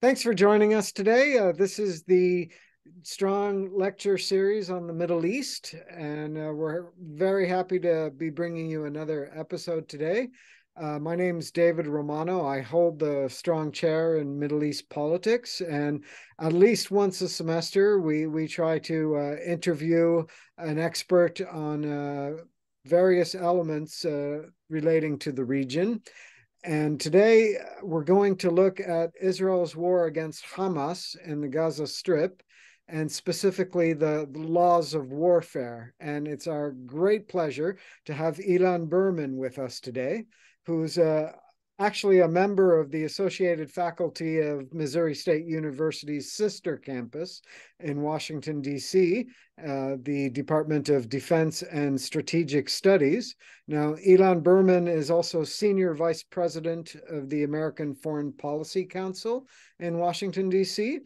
Thanks for joining us today. This is the Strong Lecture Series on the Middle East, and we're very happy to be bringing you another episode today. My name's David Romano. I hold the Strong Chair in Middle East Politics, and at least once a semester, we try to interview an expert on various elements relating to the region. And today we're going to look at Israel's war against Hamas in the Gaza Strip, and specifically the laws of warfare. And it's our great pleasure to have Ilan Berman with us today, who's actually a member of the Associated Faculty of Missouri State University's sister campus in Washington, D.C., the Department of Defense and Strategic Studies. Now, Ilan Berman is also Senior Vice President of the American Foreign Policy Council in Washington, D.C.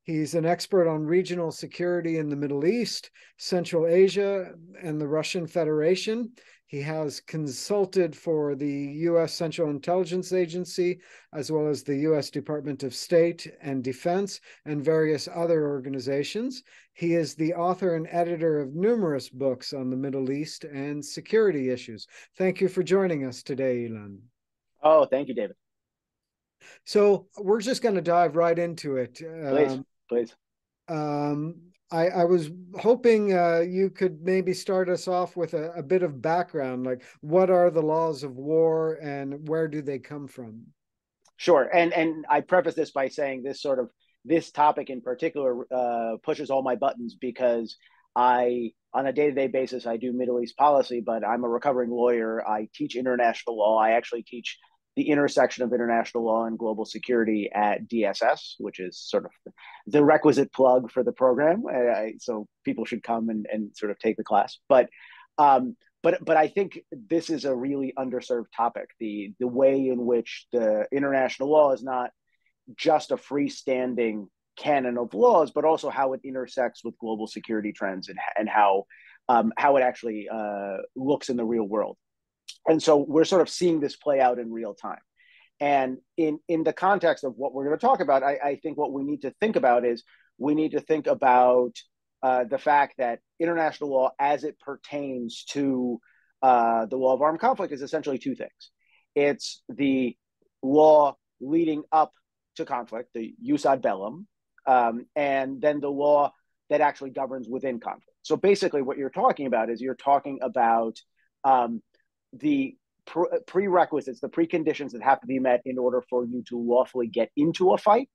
He's an expert on regional security in the Middle East, Central Asia, and the Russian Federation. He has consulted for the U.S. Central Intelligence Agency, as well as the U.S. Department of State and Defense, and various other organizations. He is the author and editor of numerous books on the Middle East and security issues. Thank you for joining us today, Ilan. Oh, thank you, David. So we're just going to dive right into it. Please. I was hoping you could maybe start us off with a bit of background, like what are the laws of war and where do they come from? Sure. And I preface this by saying this topic in particular pushes all my buttons because on a day-to-day basis, I do Middle East policy, but I'm a recovering lawyer. I teach international law. I actually teach the intersection of international law and global security at DSS, which is sort of the requisite plug for the program. So people should come and sort of take the class. But I think this is a really underserved topic. The way in which the international law is not just a freestanding canon of laws, but also how it intersects with global security trends and how it actually looks in the real world. And so we're sort of seeing this play out in real time. And in the context of what we're going to talk about, I think what we need to think about is we need to think about the fact that international law as it pertains to the law of armed conflict is essentially two things. It's the law leading up to conflict, the jus ad bellum, and then the law that actually governs within conflict. So basically what you're talking about is you're talking about the prerequisites, the preconditions that have to be met in order for you to lawfully get into a fight.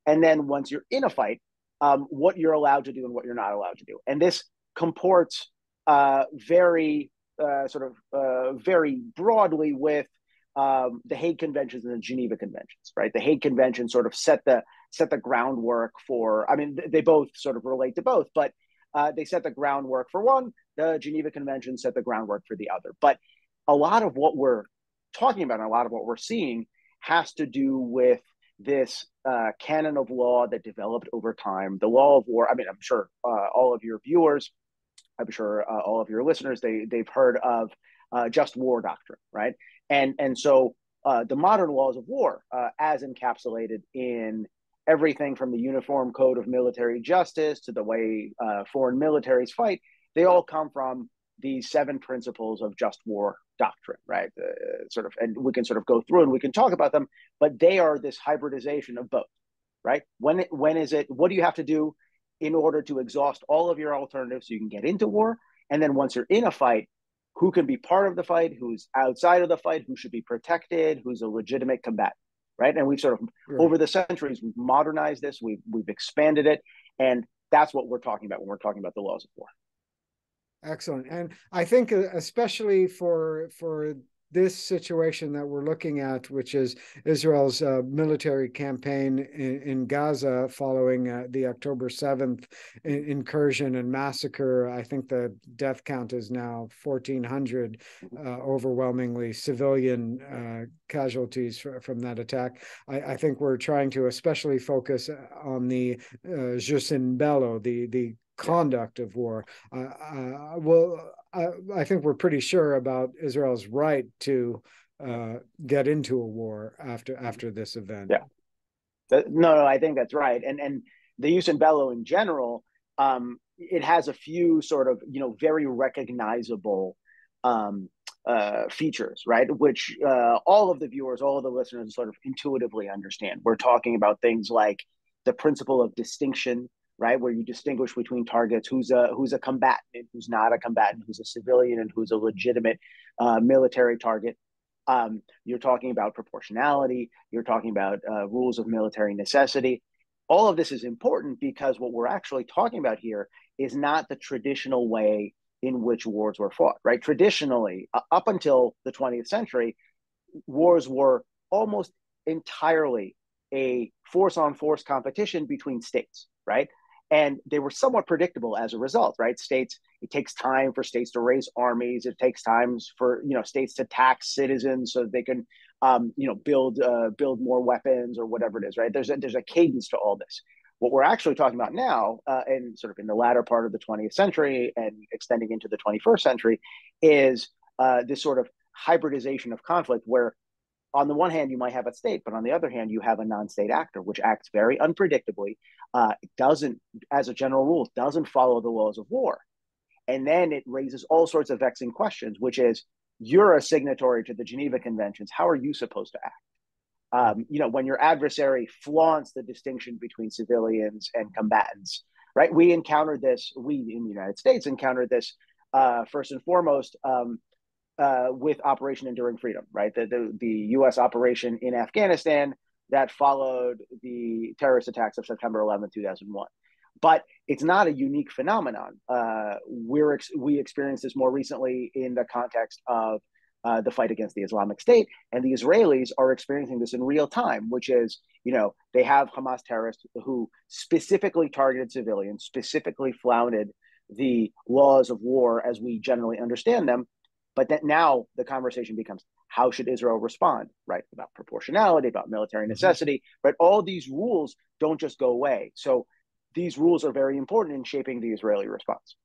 And then once you're in a fight, what you're allowed to do and what you're not allowed to do. And this comports very broadly with the Hague Conventions and the Geneva Conventions, right? The Hague Convention sort of set the groundwork for, I mean, they both sort of relate to both, but they set the groundwork for one. The Geneva Convention set the groundwork for the other. But a lot of what we're talking about and a lot of what we're seeing has to do with this canon of law that developed over time. The law of war, I mean, I'm sure all of your viewers, I'm sure all of your listeners, they've heard of just war doctrine, right? And so the modern laws of war, as encapsulated in everything from the Uniform Code of Military Justice to the way foreign militaries fight, they all come from the 7 principles of just war doctrine, right? And we can sort of go through and we can talk about them, but they are this hybridization of both, right? When is it? What do you have to do in order to exhaust all of your alternatives so you can get into war? And then once you're in a fight, who can be part of the fight? Who's outside of the fight? Who should be protected? Who's a legitimate combatant, right? And we've sort of over the centuries we've modernized this, we've expanded it, and that's what we're talking about when we're talking about the laws of war. Excellent. And I think especially for this situation that we're looking at, which is Israel's military campaign in Gaza following the October 7th incursion and massacre. I think the death count is now 1,400, overwhelmingly civilian casualties from that attack. I think we're trying to especially focus on the jus in bello, the conduct of war. I think we're pretty sure about Israel's right to get into a war after this event. Yeah. No, I think that's right. And the jus in bello in general, it has a few sort of very recognizable um, features, right? Which all of the viewers, all of the listeners, sort of intuitively understand. We're talking about things like the principle of distinction, right, where you distinguish between targets, who's a combatant and who's not a combatant, who's a civilian and who's a legitimate military target. You're talking about proportionality. You're talking about rules of military necessity. All of this is important because what we're actually talking about here is not the traditional way in which wars were fought, right? Traditionally, up until the 20th century, wars were almost entirely a force on force competition between states, right? And they were somewhat predictable as a result, right? States, it takes time for states to raise armies. It takes time for states to tax citizens so that they can, build more weapons or whatever it is, right? There's a cadence to all this. What we're actually talking about now, and sort of in the latter part of the 20th century and extending into the 21st century, is this sort of hybridization of conflict where on the one hand, you might have a state, but on the other hand, you have a non-state actor, which acts very unpredictably, doesn't, as a general rule, doesn't follow the laws of war. And then it raises all sorts of vexing questions, which is, you're a signatory to the Geneva Conventions. How are you supposed to act? When your adversary flaunts the distinction between civilians and combatants, right? We in the United States encountered this first and foremost with Operation Enduring Freedom, right? The U.S. operation in Afghanistan that followed the terrorist attacks of September 11th, 2001. But it's not a unique phenomenon. We experienced this more recently in the context of the fight against the Islamic State, and the Israelis are experiencing this in real time, which is, they have Hamas terrorists who specifically targeted civilians, specifically flouted the laws of war as we generally understand them. But that now the conversation becomes, how should Israel respond, right? About proportionality, about military necessity, but all these rules don't just go away. So these rules are very important in shaping the Israeli response.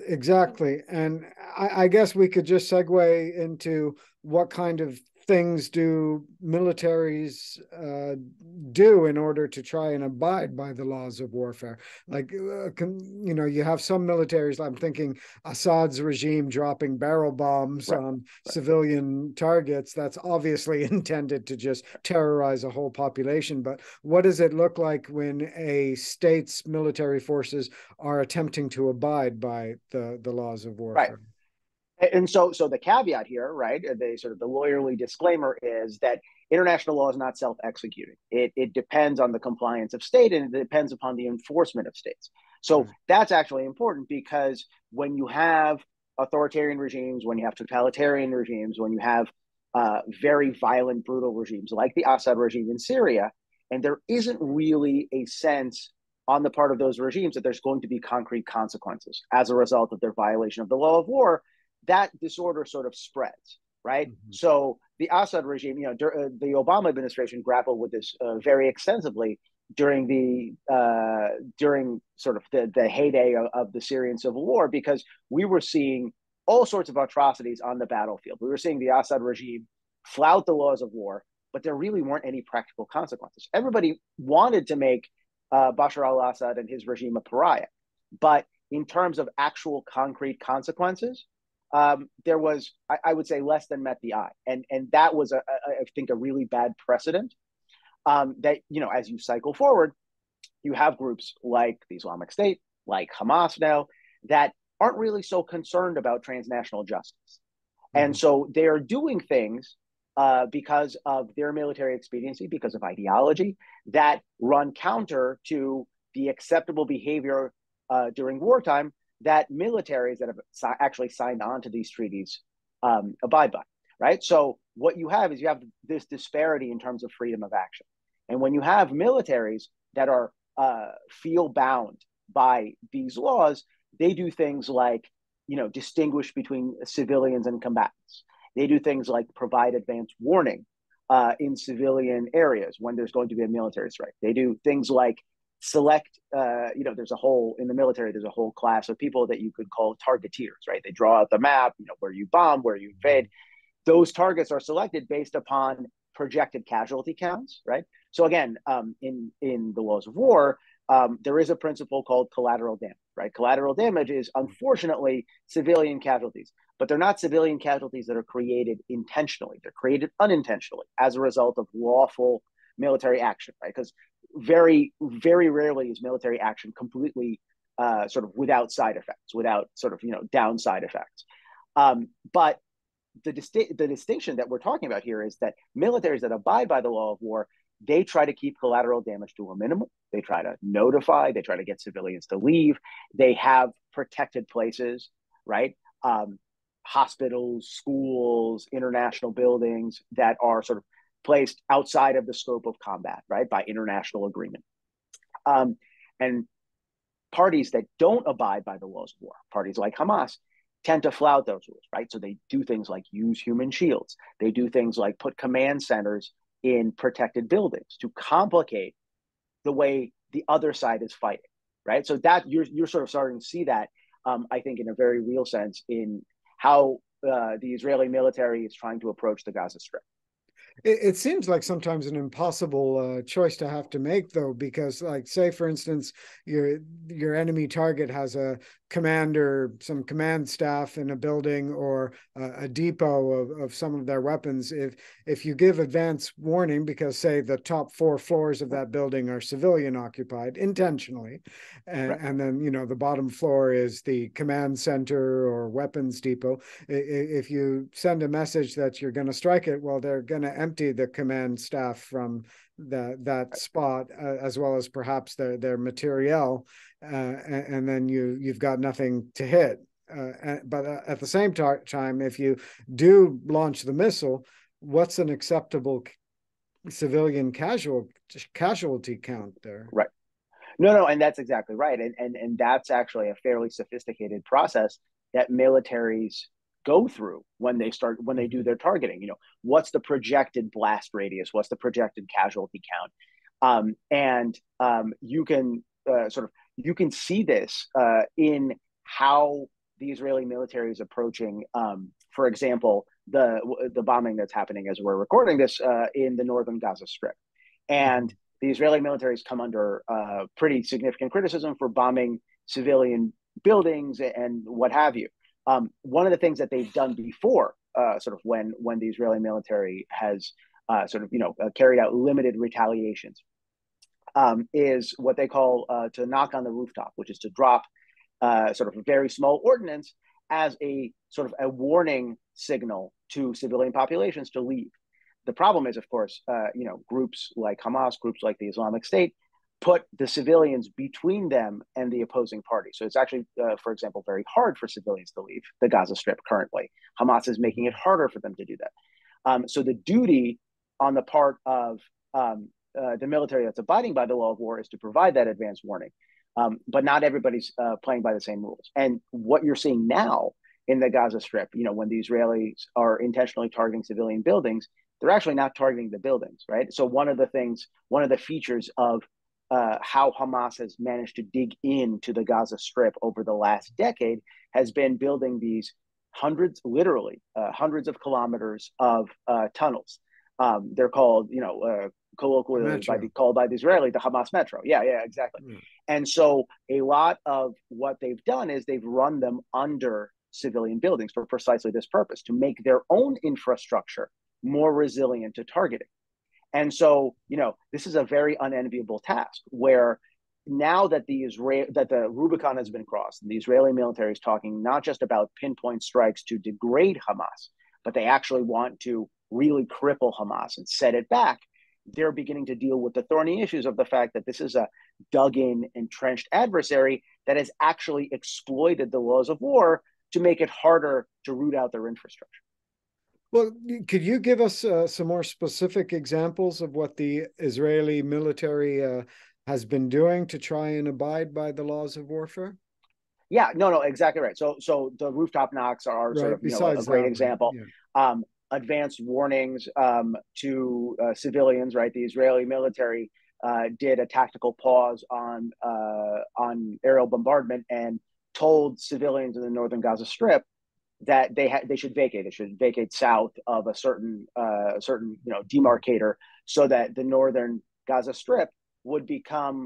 Exactly. And I guess we could just segue into what kind of things do militaries do in order to try and abide by the laws of warfare. Like, you have some militaries, I'm thinking Assad's regime dropping barrel bombs on civilian targets. That's obviously intended to just terrorize a whole population. But what does it look like when a state's military forces are attempting to abide by the laws of warfare? Right. And so the caveat here, right, the lawyerly disclaimer is that international law is not self-executing. It depends on the compliance of state, and it depends upon the enforcement of states. So that's actually important, because when you have authoritarian regimes, when you have totalitarian regimes, when you have very violent, brutal regimes like the Assad regime in Syria, and there isn't really a sense on the part of those regimes that there's going to be concrete consequences as a result of their violation of the law of war, that disorder sort of spreads, right? So the Assad regime, the Obama administration grappled with this very extensively during sort of the heyday of the Syrian civil war, because we were seeing all sorts of atrocities on the battlefield. We were seeing the Assad regime flout the laws of war, but there really weren't any practical consequences. Everybody wanted to make Bashar al-Assad and his regime a pariah, but in terms of actual concrete consequences, there was, I would say, less than met the eye, and that was I think a really bad precedent. That as you cycle forward, you have groups like the Islamic State, like Hamas now, that aren't really so concerned about transnational justice, and so they are doing things because of their military expediency, because of ideology, that run counter to the acceptable behavior during wartime that militaries that have actually signed on to these treaties abide by, right? So what you have is you have this disparity in terms of freedom of action. And when you have militaries that are feel bound by these laws, they do things like, distinguish between civilians and combatants. They do things like provide advance warning in civilian areas when there's going to be a military strike. They do things like select, there's a whole, in the military, there's a whole class of people that you could call targeteers, right? They draw out the map, where you bomb, where you invade. Those targets are selected based upon projected casualty counts, right? So again, in the laws of war, there is a principle called collateral damage, right? Collateral damage is unfortunately civilian casualties, but they're not civilian casualties that are created intentionally. They're created unintentionally as a result of lawful military action, right? Because very, very rarely is military action completely sort of without side effects, without sort of downside effects. But the distinction that we're talking about here is that militaries that abide by the law of war, they try to keep collateral damage to a minimum. They try to notify, they try to get civilians to leave. They have protected places, right? Hospitals, schools, international buildings that are sort of placed outside of the scope of combat, right, by international agreement. And parties that don't abide by the laws of war, parties like Hamas, tend to flout those rules, right? So they do things like use human shields. They do things like put command centers in protected buildings to complicate the way the other side is fighting, right? So that you're sort of starting to see that, I think, in a very real sense in how the Israeli military is trying to approach the Gaza Strip. It seems like sometimes an impossible choice to have to make, though, because, like, say, for instance, your enemy target has a commander, some command staff in a building, or a depot of some of their weapons. If you give advance warning, because, say, the top 4 floors of that building are civilian occupied intentionally, and then the bottom floor is the command center or weapons depot. If you send a message that you're going to strike it, well, they're going to empty the command staff from that spot, as well as perhaps their materiel, and then you've got nothing to hit. But at the same time, if you do launch the missile, what's an acceptable civilian casualty count there? Right. No, and that's exactly right. And that's actually a fairly sophisticated process that militaries go through when they do their targeting. What's the projected blast radius? What's the projected casualty count? You can you can see this in how the Israeli military is approaching, for example, the bombing that's happening as we're recording this in the northern Gaza Strip. And the Israeli military has come under pretty significant criticism for bombing civilian buildings and what have you. One of the things that they've done before, sort of when the Israeli military has carried out limited retaliations, is what they call to knock on the rooftop, which is to drop sort of a very small ordnance as a sort of a warning signal to civilian populations to leave. The problem is, of course, groups like Hamas, groups like the Islamic State, put the civilians between them and the opposing party. So it's actually, for example, very hard for civilians to leave the Gaza Strip currently. Hamas is making it harder for them to do that. So the duty on the part of the military that's abiding by the law of war is to provide that advance warning. But not everybody's playing by the same rules. And what you're seeing now in the Gaza Strip, when the Israelis are intentionally targeting civilian buildings, they're actually not targeting the buildings, right? So one of the features of how Hamas has managed to dig into the Gaza Strip over the last decade has been building these hundreds of kilometers of tunnels. They're called, colloquially called by the Israeli, the Hamas Metro. Yeah, exactly. Mm. And so a lot of what they've done is they've run them under civilian buildings for precisely this purpose, to make their own infrastructure more resilient to targeting. And so, this is a very unenviable task where now that the Rubicon has been crossed, and the Israeli military is talking not just about pinpoint strikes to degrade Hamas, but they actually want to really cripple Hamas and set it back. They're beginning to deal with the thorny issues of the fact that this is a dug-in, entrenched adversary that has actually exploited the laws of war to make it harder to root out their infrastructure. Well, could you give us some more specific examples of what the Israeli military has been doing to try and abide by the laws of warfare? Yeah, no, exactly right. So the rooftop knocks are sort of a great example. Yeah. Advanced warnings to civilians, right? The Israeli military did a tactical pause on aerial bombardment and told civilians in the northern Gaza Strip that they should vacate. They should vacate south of a certain demarcator, so that the northern Gaza Strip would become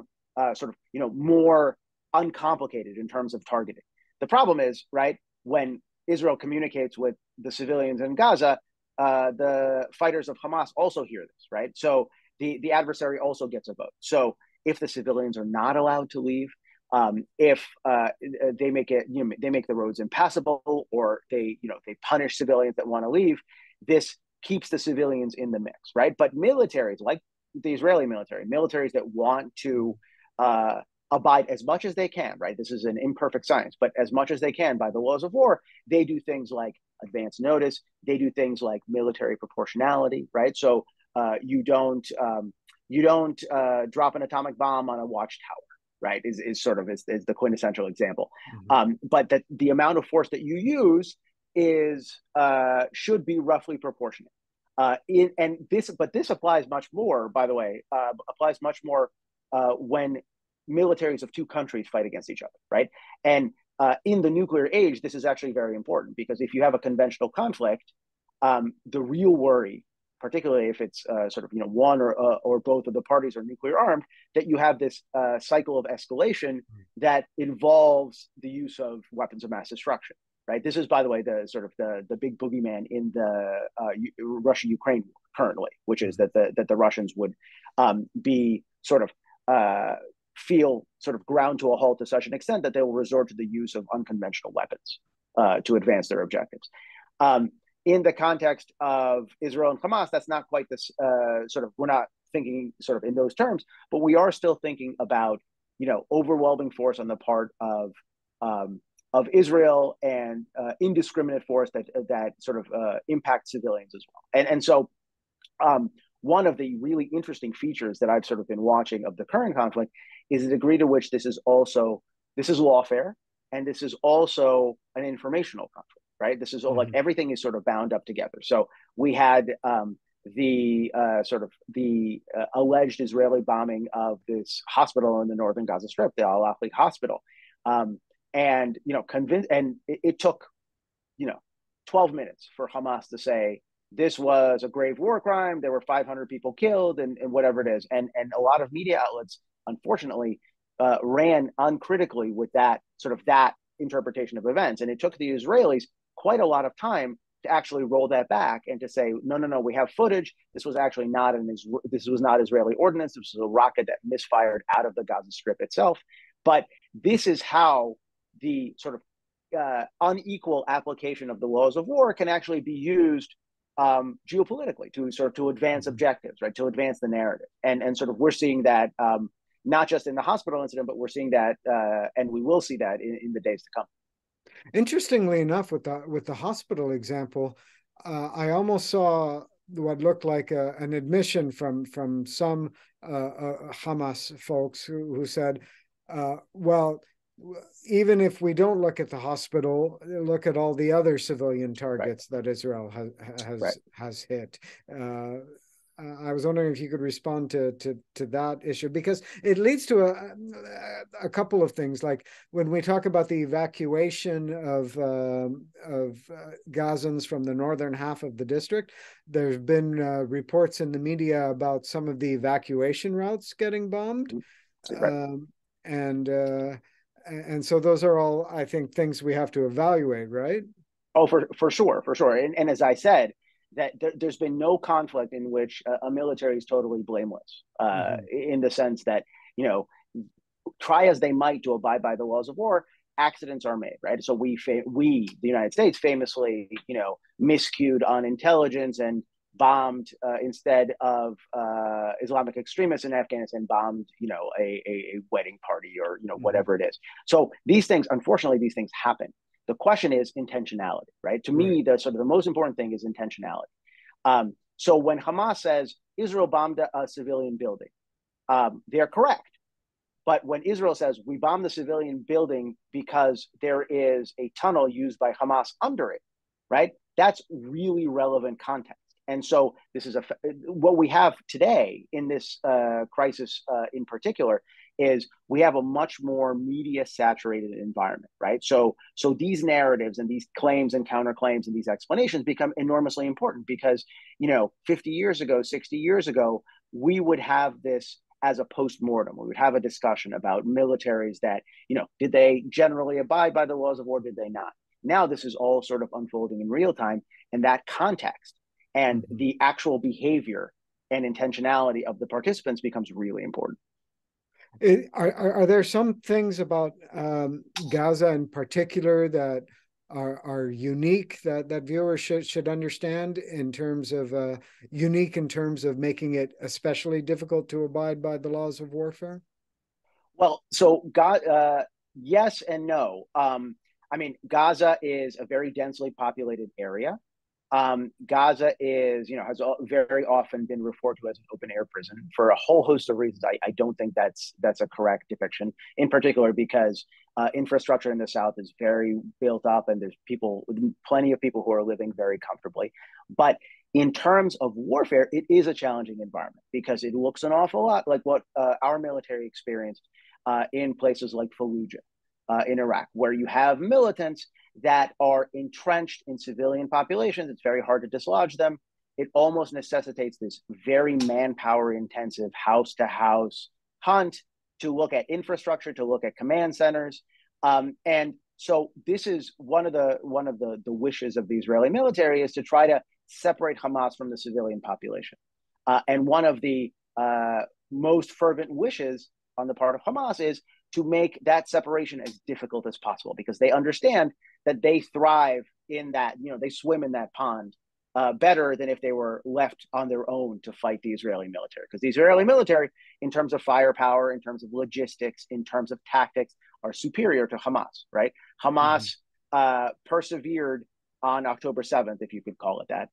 sort of, more uncomplicated in terms of targeting. The problem is, right, when Israel communicates with the civilians in Gaza, the fighters of Hamas also hear this, right? So the adversary also gets a vote. So if the civilians are not allowed to leave, if they make it, they make the roads impassable, or they punish civilians that want to leave, this keeps the civilians in the mix, right? But militaries, like the Israeli militaries that want to abide as much as they can, right? This is an imperfect science, but as much as they can by the laws of war, they do things like advance notice. They do things like military proportionality, right? So you don't drop an atomic bomb on a watchtower, right? Is the quintessential example. But that the amount of force that you use is should be roughly proportionate. This applies much more, by the way, when militaries of two countries fight against each other, right? And in the nuclear age, this is actually very important, because if you have a conventional conflict, the real worry, particularly if it's one or both of the parties are nuclear armed, that you have this cycle of escalation that involves the use of weapons of mass destruction, right? This is, by the way, the big boogeyman in the Russia-Ukraine war currently, which is that the Russians would be feel ground to a halt to such an extent that they will resort to the use of unconventional weapons to advance their objectives. In the context of Israel and Hamas, that's not quite this we're not thinking in those terms, but we are still thinking about, overwhelming force on the part of Israel, and indiscriminate force that impacts civilians as well. And so one of the really interesting features that I've been watching of the current conflict is the degree to which this is lawfare, and this is also an informational conflict, right? This is all like everything is bound up together. So we had the alleged Israeli bombing of this hospital in the northern Gaza Strip, the Al Ahli Hospital, and it took 12 minutes for Hamas to say this was a grave war crime. There were 500 people killed, and whatever it is, and a lot of media outlets, unfortunately, ran uncritically with that interpretation of events, and it took the Israelis quite a lot of time to actually roll that back and to say, no, we have footage. This was actually not Israeli ordnance. This was a rocket that misfired out of the Gaza Strip itself. But this is how the unequal application of the laws of war can actually be used geopolitically to advance objectives, right? To advance the narrative, and we're seeing that not just in the hospital incident, but we're seeing that, and we will see that in the days to come. Interestingly enough, with the hospital example, I almost saw what looked like an admission from some Hamas folks who said, well, even if we don't look at the hospital, look at all the other civilian targets that Israel has hit. I was wondering if you could respond to that issue, because it leads to a couple of things. Like when we talk about the evacuation of Gazans from the northern half of the district, there's been reports in the media about some of the evacuation routes getting bombed, and so those are all, I think, things we have to evaluate, right? Oh, for sure. And as I said, that there's been no conflict in which a military is totally blameless, in the sense that, try as they might to abide by the laws of war, accidents are made, right? So we, the United States, famously, miscued on intelligence and bombed instead of Islamic extremists in Afghanistan, bombed, a wedding party or, whatever it is. So unfortunately, these things happen. The question is intentionality, right? To me, the most important thing is intentionality. So when Hamas says Israel bombed a civilian building, they're correct. But when Israel says we bombed the civilian building because there is a tunnel used by Hamas under it, right? That's really relevant context. And so this is what we have today in this crisis in particular is we have a much more media saturated environment, right? So these narratives and these claims and counterclaims and these explanations become enormously important because, 50 years ago, 60 years ago, we would have this as a post-mortem. We would have a discussion about militaries that, did they generally abide by the laws of war? Did they not? Now this is all sort of unfolding in real time, and that context and the actual behavior and intentionality of the participants becomes really important. Are there some things about Gaza in particular that are unique that viewers should understand in terms of unique in terms of making it especially difficult to abide by the laws of warfare? Well, so yes and no. I mean, Gaza is a very densely populated area. Gaza is, has very often been referred to as an open air prison for a whole host of reasons. I don't think that's a correct depiction, in particular because infrastructure in the south is very built up, and there's plenty of people who are living very comfortably. But in terms of warfare, it is a challenging environment because it looks an awful lot like what our military experienced in places like Fallujah in Iraq, where you have militants that are entrenched in civilian populations. It's very hard to dislodge them. It almost necessitates this very manpower intensive house to house hunt to look at infrastructure, to look at command centers. And so this is one of the wishes of the Israeli military is to try to separate Hamas from the civilian population. And one of the most fervent wishes on the part of Hamas is to make that separation as difficult as possible, because they understand that they thrive in that, they swim in that pond better than if they were left on their own to fight the Israeli military. Because the Israeli military, in terms of firepower, in terms of logistics, in terms of tactics, are superior to Hamas, right? Hamas persevered on October 7th, if you could call it that,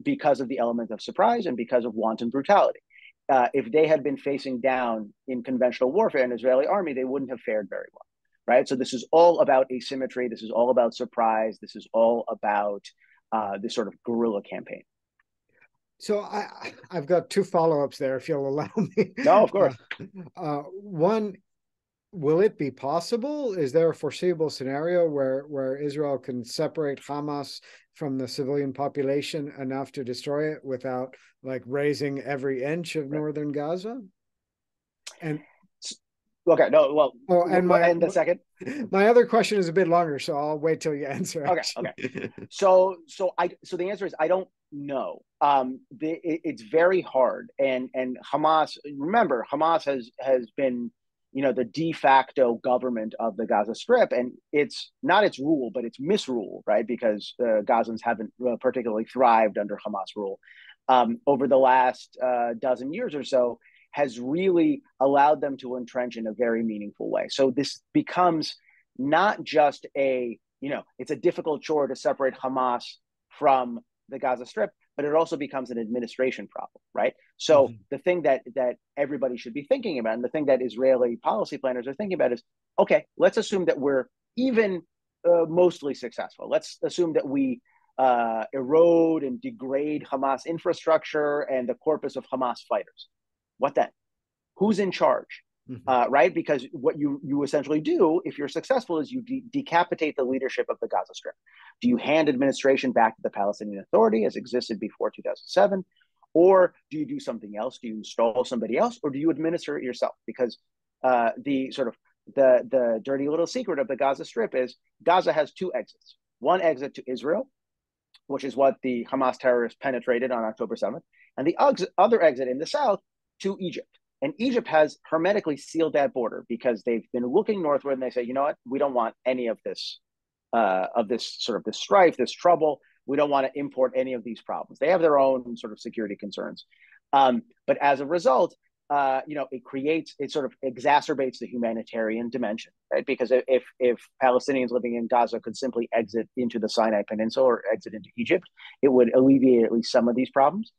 because of the element of surprise and because of wanton brutality. If they had been facing down in conventional warfare, an Israeli army, they wouldn't have fared very well, right? So this is all about asymmetry. This is all about surprise. This is all about this sort of guerrilla campaign. So I've got two follow-ups there, if you'll allow me. No, of course. One, will it be possible? Is there a foreseeable scenario where Israel can separate Hamas from the civilian population enough to destroy it without like raising every inch of northern Gaza? And okay, no, well, and the second. My other question is a bit longer, so I'll wait till you answer. Okay. So the answer is I don't know. It's very hard, and Hamas. Remember, Hamas has been, the de facto government of the Gaza Strip, and it's not its rule, but it's misrule, right? Because Gazans haven't particularly thrived under Hamas rule over the last dozen years or so, has really allowed them to entrench in a very meaningful way. So this becomes not just it's a difficult chore to separate Hamas from the Gaza Strip, but it also becomes an administration problem, right? So the thing that everybody should be thinking about, and the thing that Israeli policy planners are thinking about is, okay, let's assume that we're even mostly successful. Let's assume that we erode and degrade Hamas infrastructure and the corpus of Hamas fighters. What then? Who's in charge? Right? Because what you essentially do, if you're successful, is you decapitate the leadership of the Gaza Strip. Do you hand administration back to the Palestinian Authority as existed before 2007? Or do you do something else? Do you install somebody else? Or do you administer it yourself? Because the dirty little secret of the Gaza Strip is Gaza has two exits. One exit to Israel, which is what the Hamas terrorists penetrated on October 7th, and the other exit in the south to Egypt. And Egypt has hermetically sealed that border because they've been looking northward and they say, you know what, we don't want any of this this strife, this trouble. We don't want to import any of these problems. They have their own sort of security concerns. But as a result, it sort of exacerbates the humanitarian dimension, right? Because if Palestinians living in Gaza could simply exit into the Sinai Peninsula or exit into Egypt, it would alleviate at least some of these problems.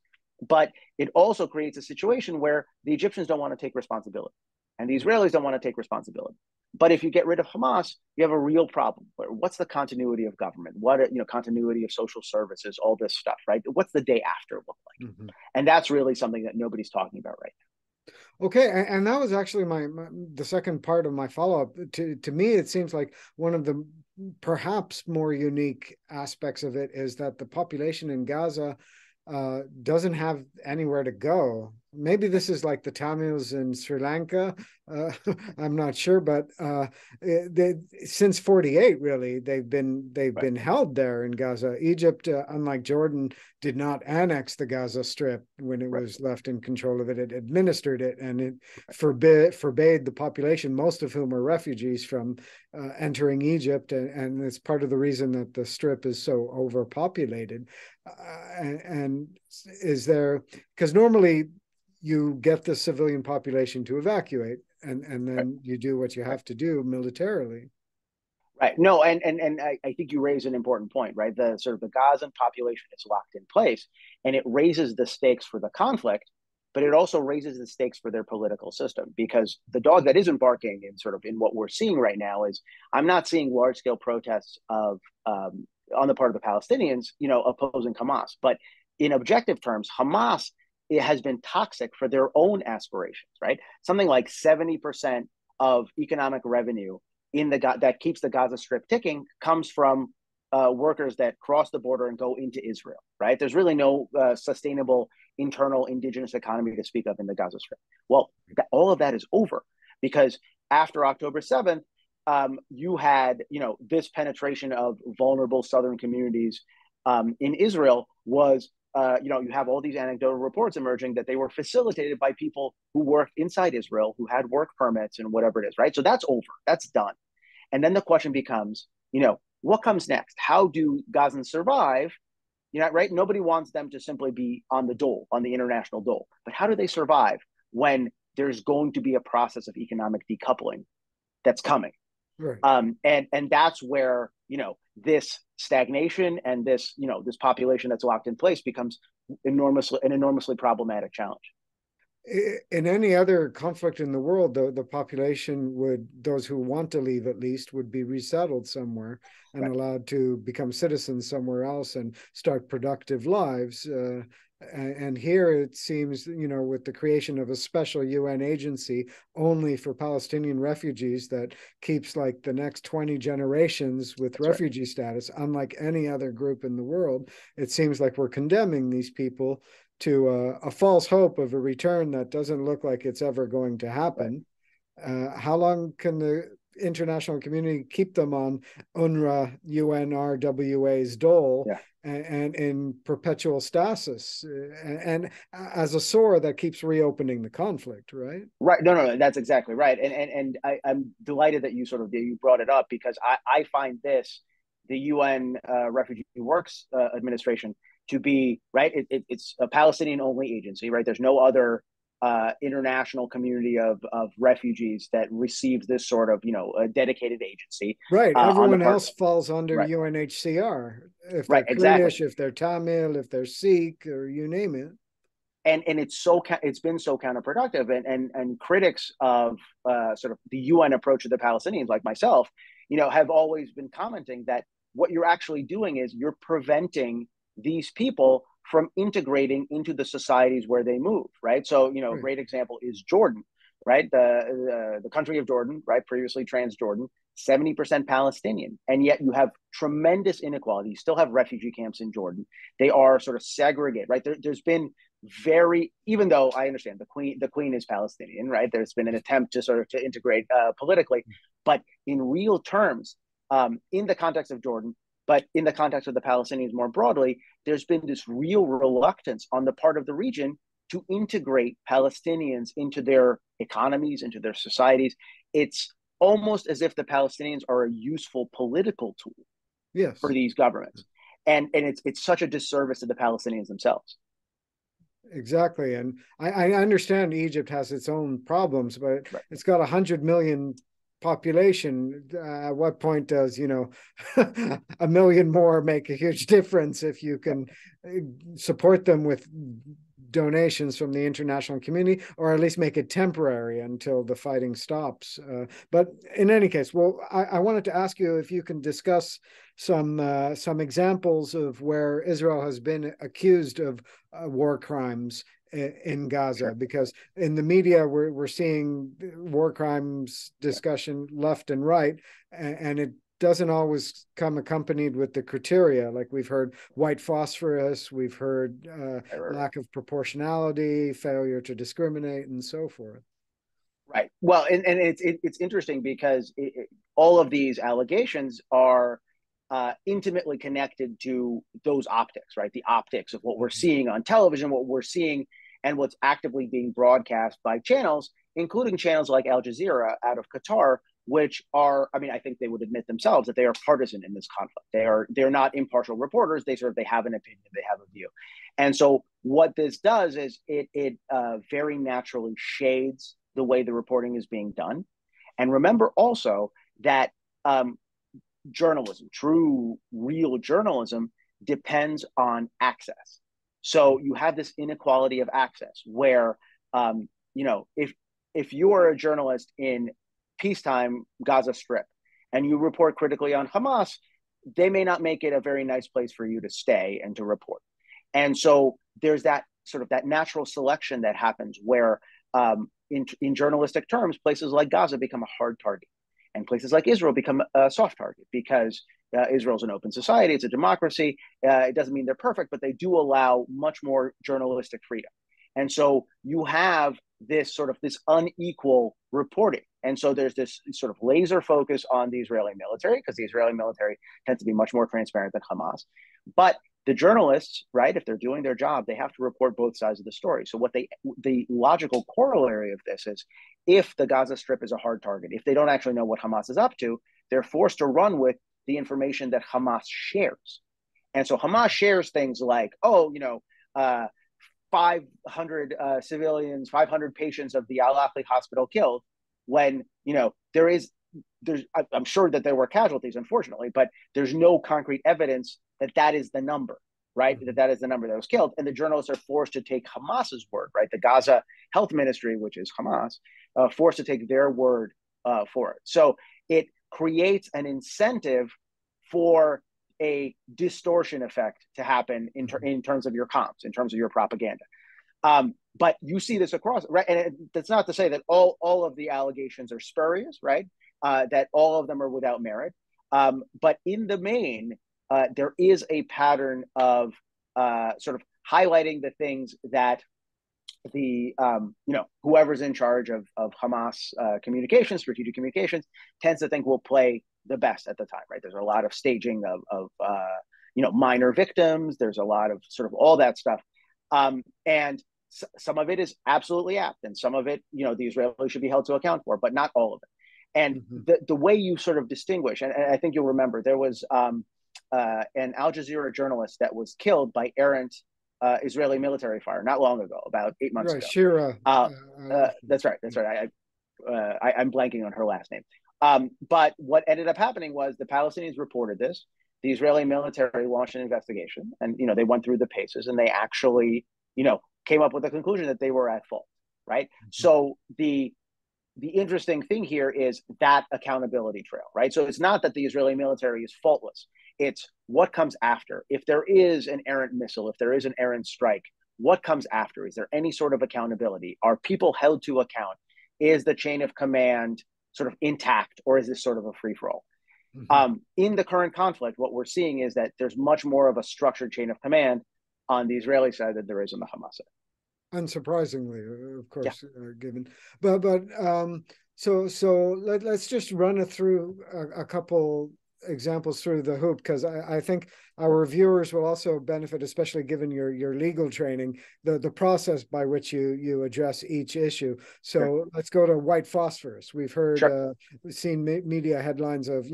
But it also creates a situation where the Egyptians don't want to take responsibility and the Israelis don't want to take responsibility. But if you get rid of Hamas, you have a real problem. What's the continuity of government? What, continuity of social services, all this stuff, right? What's the day after look like? And that's really something that nobody's talking about right now. Okay, and that was actually the second part of my follow-up. To me, it seems like one of the perhaps more unique aspects of it is that the population in Gaza doesn't have anywhere to go. maybe this is like the Tamils in Sri Lanka. I'm not sure, but since 48, really, they've Right. been held there in Gaza. Egypt, unlike Jordan, did not annex the Gaza Strip when it Right. was left in control of it. It administered it, and it forbade the population, most of whom are refugees, from entering Egypt, and it's part of the reason that the Strip is so overpopulated. And is there, because normally you get the civilian population to evacuate, and Right. then you do what you Right. have to do militarily. Right. No, and I think you raise an important point, right? The sort of the Gazan population is locked in place, and it raises the stakes for the conflict, but it also raises the stakes for their political system, because the dog that isn't barking in sort of in what we're seeing right now is I'm not seeing large scale protests of on the part of the Palestinians, opposing Hamas, but in objective terms, Hamas, it has been toxic for their own aspirations, right? Something like 70% of economic revenue that keeps the Gaza Strip ticking comes from workers that cross the border and go into Israel, right? There's really no sustainable internal indigenous economy to speak of in the Gaza Strip. Well, all of that is over, because after October 7th, you had, this penetration of vulnerable southern communities in Israel was, you have all these anecdotal reports emerging that they were facilitated by people who worked inside Israel, who had work permits and whatever it is, right? So that's over, that's done. And then the question becomes, what comes next? How do Gazans survive? Right? Nobody wants them to simply be on the dole, on the international dole. But how do they survive when there's going to be a process of economic decoupling that's coming? Right. And that's where, this stagnation and this population that's locked in place becomes an enormously problematic challenge. In any other conflict in the world, the population would, those who want to leave at least, would be resettled somewhere and Right. allowed to become citizens somewhere else and start productive lives. And here it seems, with the creation of a special UN agency only for Palestinian refugees that keeps like the next 20 generations with That's right. refugee status, unlike any other group in the world, it seems like we're condemning these people to a false hope of a return that doesn't look like it's ever going to Right. happen. How long can the international community keep them on UNRWA, UNRWA's dole, Yeah. and in perpetual stasis, and as a sore that keeps reopening the conflict, right? Right. No, no, no, that's exactly right. And I'm delighted that you brought it up, because I find the UN Refugee Works Administration to be right. It's a Palestinian only agency, right? There's no other international community of refugees that receives this sort of a dedicated agency Right. on the Everyone part. else falls under Right. UNHCR. If Right. they're Exactly. Kurdish, if they're Tamil, if they're Sikh, or you name it. And it's been so counterproductive, and critics of sort of the UN approach to the Palestinians, like myself, have always been commenting that what you're actually doing is you're preventing these people from integrating into the societies where they move, right? So, a Right. great example is Jordan, right? The country of Jordan, right? Previously Transjordan, 70% Palestinian, and yet you have tremendous inequality. You still have refugee camps in Jordan. They are sort of segregated, right? There's been even though I understand the queen is Palestinian, right? There's been an attempt to sort of to integrate politically, but in real terms, in the context of Jordan, but in the context of the Palestinians more broadly, there's been this real reluctance on the part of the region to integrate Palestinians into their economies, into their societies. It's almost as if the Palestinians are a useful political tool for Yes. these governments, and it's such a disservice to the Palestinians themselves. Exactly. And I understand Egypt has its own problems, but Right. it's got 100 million population. At what point does, a million more make a huge difference if you Right. can support them with donations from the international community, or at least make it temporary until the fighting stops. But in any case, well, I wanted to ask you if you can discuss some examples of where Israel has been accused of war crimes in Gaza, Sure. because in the media we're seeing war crimes discussion left and right, and it doesn't always come accompanied with the criteria. Like we've heard white phosphorus, we've heard lack of proportionality, failure to discriminate, and so forth. Right. Well, and it's interesting because all of these allegations are intimately connected to those optics, right? The optics of what we're seeing on television, what we're seeing, and what's actively being broadcast by channels, including channels like Al Jazeera out of Qatar, which are, I mean, I think they would admit themselves that they are partisan in this conflict. They're not impartial reporters. They have an opinion, they have a view, and so what this does is it very naturally shades the way the reporting is being done. And remember also that journalism, true, real journalism, depends on access. So you have this inequality of access where, if you are a journalist in peacetime Gaza Strip and you report critically on Hamas, they may not make it a very nice place for you to stay and to report. And so there's that sort of that natural selection that happens where in journalistic terms, places like Gaza become a hard target, and places like Israel become a soft target because Israel's an open society, it's a democracy. It doesn't mean they're perfect, but they do allow much more journalistic freedom. And so you have this unequal reporting. And so there's this sort of laser focus on the Israeli military because the Israeli military tends to be much more transparent than Hamas. But the journalists, right, if they're doing their job, they have to report both sides of the story. So the logical corollary of this is if the Gaza Strip is a hard target, if they don't actually know what Hamas is up to, they're forced to run with the information that Hamas shares. And so Hamas shares things like, 500 civilians, 500 patients of the Al-Ahli hospital killed, when, I'm sure that there were casualties, unfortunately, but there's no concrete evidence that is the number, right? That is the number that was killed. And the journalists are forced to take Hamas's word, right? The Gaza Health Ministry, which is Hamas, forced to take their word for it. So it creates an incentive for a distortion effect to happen in terms of your comps, in terms of your propaganda. But you see this across, right? And that's not to say that all of the allegations are spurious, right? That all of them are without merit. But in the main, there is a pattern of sort of highlighting the things that the whoever's in charge of Hamas communications, strategic communications, tends to think will play the best at the time, right? There's a lot of staging of minor victims. There's a lot of sort of all that stuff, and some of it is absolutely apt, and some of it, the Israelis should be held to account for, but not all of it. And the way you sort of distinguish, and I think you'll remember, there was an Al Jazeera journalist that was killed by errant Israeli military fire not long ago, about 8 months ago. Shira. That's right. I'm blanking on her last name. But what ended up happening was the Palestinians reported this. The Israeli military launched an investigation, and they went through the paces, and they actually came up with the conclusion that they were at fault. Right. So the interesting thing here is that accountability trail, right? So it's not that the Israeli military is faultless. It's what comes after. If there is an errant missile, if there is an errant strike, what comes after? Is there any sort of accountability? Are people held to account? Is the chain of command sort of intact, or is this sort of a free-for-all? In the current conflict, what we're seeing is that there's much more of a structured chain of command on the Israeli side than there is on the Hamas side. Unsurprisingly, of course, given, but so let's just run it through a couple examples through the hoop, because I think our viewers will also benefit, especially given your legal training, the process by which you address each issue. So let's go to white phosphorus. We've heard, we've seen media headlines of,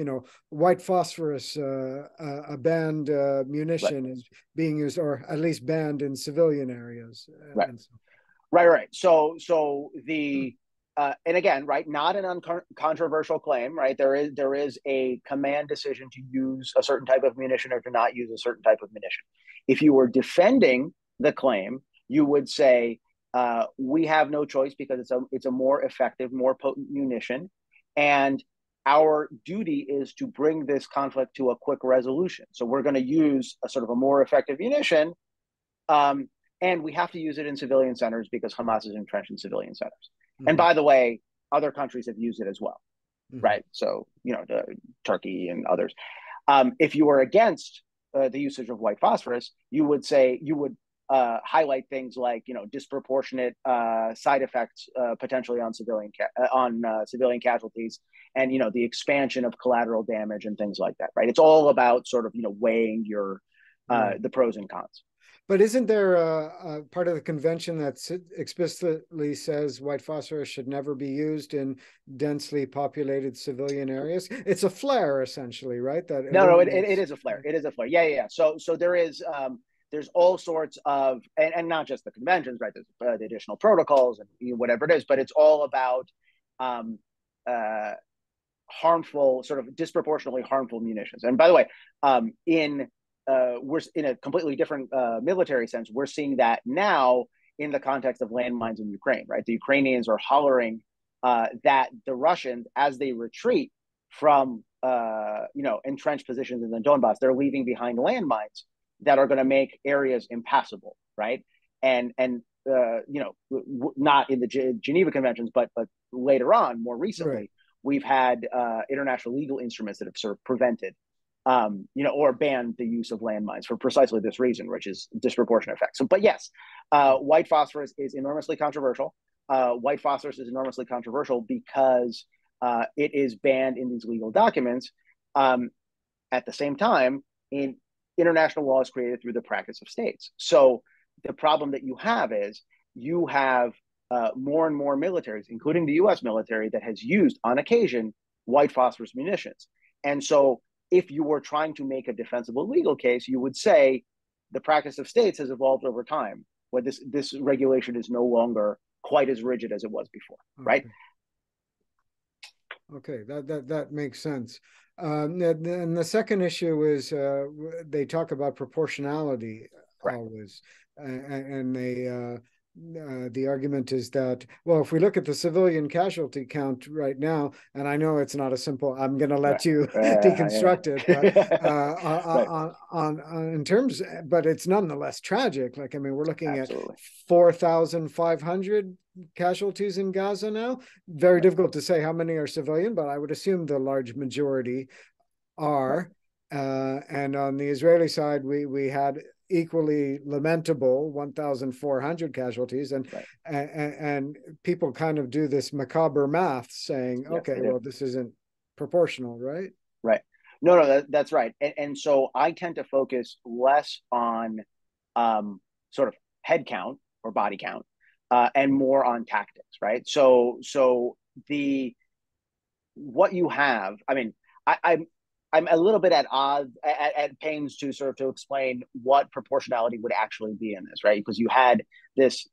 white phosphorus, a banned munition is being used, or at least banned in civilian areas. Right. So the and again, right, not an uncontroversial claim, right? There is a command decision to use a certain type of munition or to not use a certain type of munition. If you were defending the claim, you would say we have no choice because it's a more effective, more potent munition, and our duty is to bring this conflict to a quick resolution. So we're going to use a sort of a more effective munition, and we have to use it in civilian centers because Hamas is entrenched in civilian centers. And by the way, other countries have used it as well. Mm-hmm. right? So, Turkey and others. If you were against the usage of white phosphorus, you would highlight things like disproportionate side effects potentially on civilian casualties, and the expansion of collateral damage and things like that. Right? It's all about sort of weighing the pros and cons. But isn't there a part of the convention that explicitly says white phosphorus should never be used in densely populated civilian areas? It's a flare, essentially, right? That No, it illuminates. is a flare. It is a flare. Yeah. So there's all sorts of, and not just the conventions, right? There's the additional protocols and whatever it is, but it's all about um, harmful, sort of disproportionately harmful munitions. And by the way, we're in a completely different military sense. We're seeing that now in the context of landmines in Ukraine, right? The Ukrainians are hollering that the Russians, as they retreat from entrenched positions in the Donbass, they're leaving behind landmines that are going to make areas impassable, right? And not in the Geneva Conventions, but later on, more recently, Right. we've had international legal instruments that have sort of prevented, or banned the use of landmines for precisely this reason, which is disproportionate effects. So, but yes, white phosphorus is enormously controversial. White phosphorus is enormously controversial because it is banned in these legal documents. At the same time, in international law is created through the practice of states. So the problem that you have is you have more and more militaries, including the U.S. military, that has used on occasion white phosphorus munitions. And so if you were trying to make a defensible legal case, you would say the practice of states has evolved over time, where this regulation is no longer quite as rigid as it was before, right? Okay, that makes sense. And the second issue is they talk about proportionality Correct. always, and the argument is that, well, if we look at the civilian casualty count right now, and I know it's not a simple, I'm going to let Right. you deconstruct it, but Right. in terms, but it's nonetheless tragic. Like, I mean, we're looking at Absolutely. 4,500 casualties in Gaza now. Very Right. difficult to say how many are civilian, but I would assume the large majority Right. are. And on the Israeli side, we had equally lamentable 1,400 casualties, Right. and people kind of do this macabre math, saying, Yes, okay, they do. well, this isn't proportional, right? Right. No, that's right. And so I tend to focus less on sort of head count or body count, and more on tactics, right? So the what you have, I mean, I'm a little bit at odds, at pains to sort of to explain what proportionality would actually be in this, right? Because you had this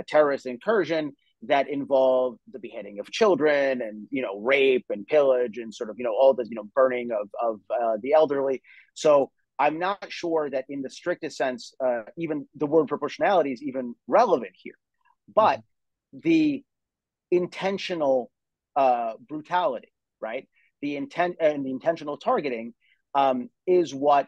terrorist incursion that involved the beheading of children and rape and pillage and sort of all this burning of the elderly. So I'm not sure that in the strictest sense even the word proportionality is even relevant here, but Mhm. the intentional brutality, right? The intent and the intentional targeting is what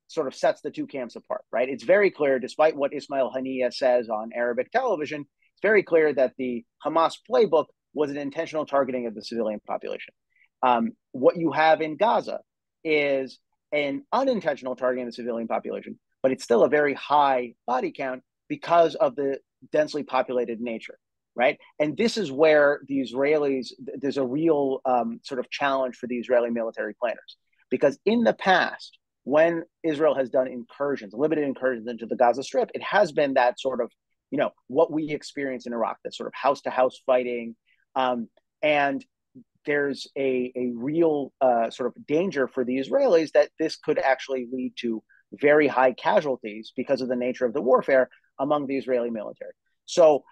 sort of sets the two camps apart, right? It's very clear, despite what Ismail Haniyeh says on Arabic television, it's very clear that the Hamas playbook was an intentional targeting of the civilian population. What you have in Gaza is an unintentional targeting of the civilian population, but it's still a very high body count because of the densely populated nature, right? And this is where the Israelis, there's a real sort of challenge for the Israeli military planners, because in the past, when Israel has done incursions, limited incursions into the Gaza Strip, it has been that sort of, what we experience in Iraq, that sort of house to house fighting. And there's a real sort of danger for the Israelis that this could actually lead to very high casualties because of the nature of the warfare among the Israeli military. So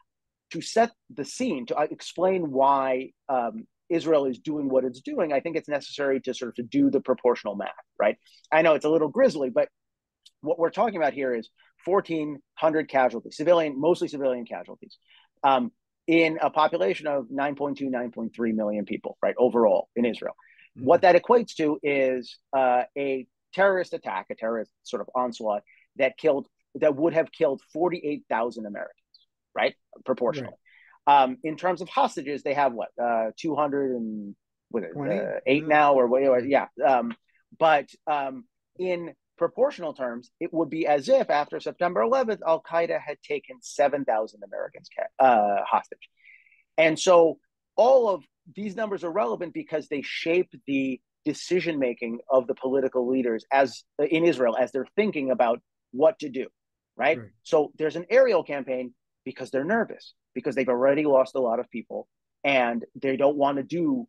to set the scene, to explain why Israel is doing what it's doing, I think it's necessary to sort of to do the proportional math, right? I know it's a little grisly, but what we're talking about here is 1,400 casualties, mostly civilian casualties, in a population of 9.2, 9.3 million people, right, overall in Israel. Mm-hmm. What that equates to is a terrorist attack, a terrorist sort of onslaught that would have killed 48,000 Americans, right, proportionally. Right. In terms of hostages, they have what, 200 and with it 20? 8 Yeah. now or whatever. Yeah. But in proportional terms, it would be as if after September 11th, Al Qaeda had taken 7,000 Americans hostage. And so all of these numbers are relevant because they shape the decision making of the political leaders as in Israel as they're thinking about what to do, right? Right. So there's an aerial campaign because they're nervous because they've already lost a lot of people and they don't want to do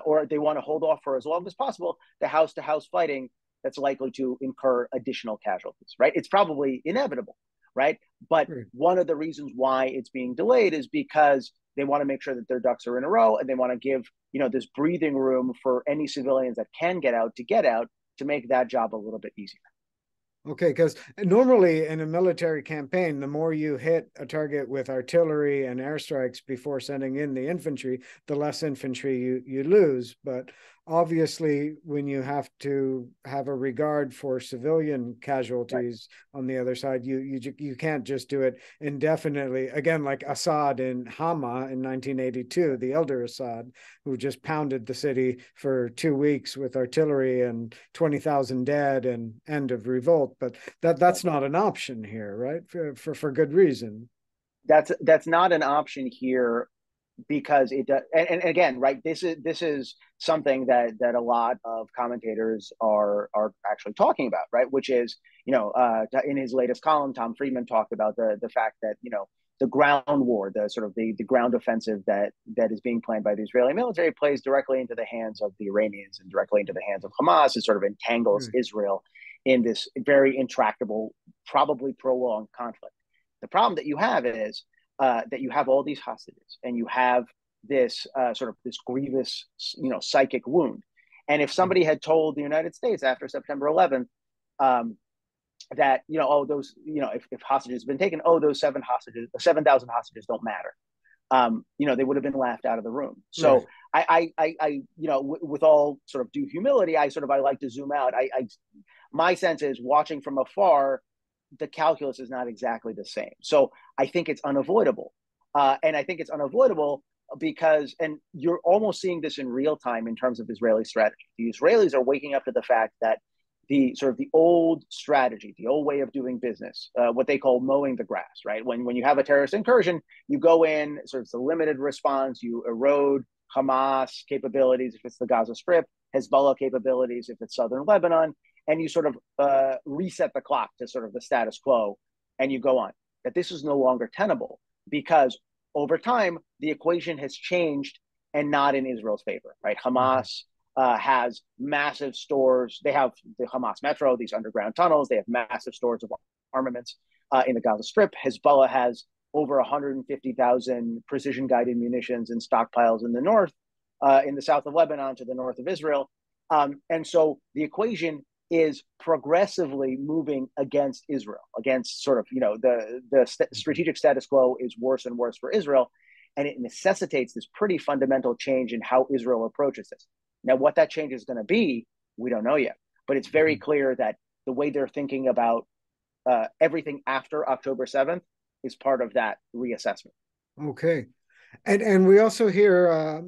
or they want to hold off for as long as possible the house to house fighting that's likely to incur additional casualties, right? It's probably inevitable, right? But Right. one of the reasons why it's being delayed is because they want to make sure that their ducks are in a row and they want to give, this breathing room for any civilians that can get out to make that job a little bit easier. Okay, because normally in a military campaign, the more you hit a target with artillery and airstrikes before sending in the infantry, the less infantry you lose. But obviously, when you have to have a regard for civilian Right. casualties on the other side, you can't just do it indefinitely. Again, like Assad in Hama in 1982, the elder Assad, who just pounded the city for 2 weeks with artillery and 20,000 dead and end of revolt. But that's Right. not an option here, right? For good reason. That's not an option here because it does. And again, right, this is something that a lot of commentators are actually talking about, right? Which is, in his latest column, Tom Friedman talked about the fact that the ground war, the sort of the ground offensive that is being planned by the Israeli military plays directly into the hands of the Iranians and directly into the hands of Hamas. It sort of entangles Right. Israel in this very intractable, probably prolonged conflict. The problem that you have is that you have all these hostages and you have this sort of this grievous, psychic wound. And if somebody had told the United States after September 11th that, oh, those, if hostages have been taken, oh, those 7,000 hostages don't matter. They would have been laughed out of the room. So Right. with all sort of due humility, I like to zoom out. My sense is watching from afar, the calculus is not exactly the same. So I think it's unavoidable. And I think it's unavoidable because, and you're almost seeing this in real time in terms of Israeli strategy. The Israelis are waking up to the fact that the sort of the old strategy, the old way of doing business, what they call mowing the grass, right? When you have a terrorist incursion, you go in, sort of it's a limited response, you erode Hamas capabilities if it's the Gaza Strip, Hezbollah capabilities if it's southern Lebanon, and you sort of reset the clock to sort of the status quo and you go on. That this is no longer tenable because over time, the equation has changed and not in Israel's favor, right? Mm-hmm. Hamas has massive stores. They have the Hamas Metro, these underground tunnels. They have massive stores of armaments in the Gaza Strip. Hezbollah has over 150,000 precision guided munitions and stockpiles in the north, in the south of Lebanon to the north of Israel. And so the equation is progressively moving against Israel, against sort of, the strategic status quo is worse and worse for Israel. And it necessitates this pretty fundamental change in how Israel approaches this. Now, what that change is going to be, we don't know yet. But it's very clear that the way they're thinking about everything after October 7th is part of that reassessment. Okay. And we also hear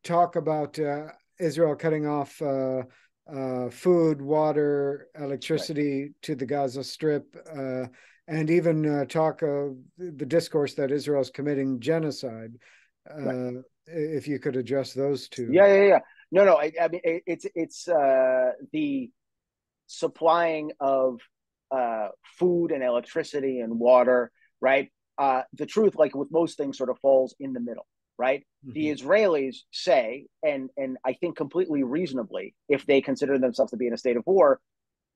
talk about Israel cutting off food, water, Right. electricity to the Gaza Strip, and even talk of the discourse that Israel is committing genocide. Right. If you could address those two. Yeah. No. I mean, it's the supplying of food and electricity and water, right? The truth, like with most things, sort of falls in the middle, right? The Mm-hmm. Israelis say, and I think completely reasonably, if they consider themselves to be in a state of war,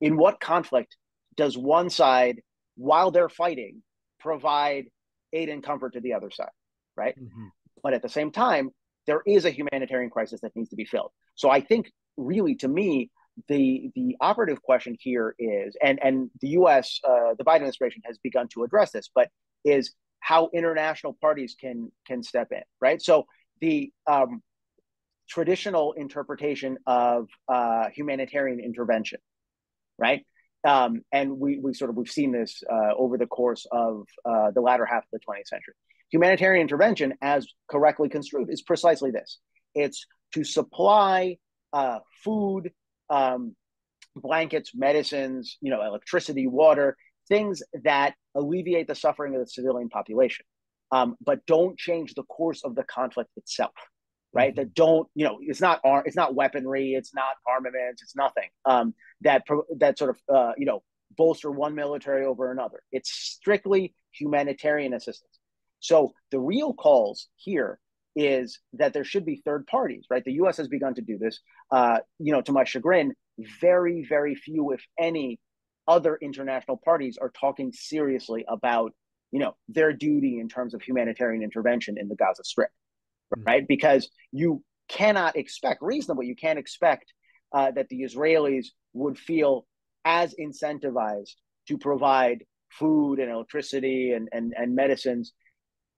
in what conflict does one side, while they're fighting, provide aid and comfort to the other side, right? Mm-hmm. But at the same time, there is a humanitarian crisis that needs to be filled. So I think, really, to me, the operative question here is, and the U.S. The Biden administration has begun to address this, but is how international parties can step in, right? So the traditional interpretation of humanitarian intervention, right? And we've seen this over the course of the latter half of the 20th century. Humanitarian intervention, as correctly construed, is precisely this: it's to supply food, blankets, medicines, electricity, water, things that alleviate the suffering of the civilian population, but don't change the course of the conflict itself, right? Mm-hmm. That don't, it's not weaponry, it's not armaments, it's nothing that sort of, bolster one military over another. It's strictly humanitarian assistance. So the real calls here is that there should be third parties, right? The U.S. has begun to do this. To my chagrin, very, very few, if any, other international parties are talking seriously about, their duty in terms of humanitarian intervention in the Gaza Strip, right? Mm-hmm. Because you cannot expect, reasonably, you can't expect that the Israelis would feel as incentivized to provide food and electricity and medicines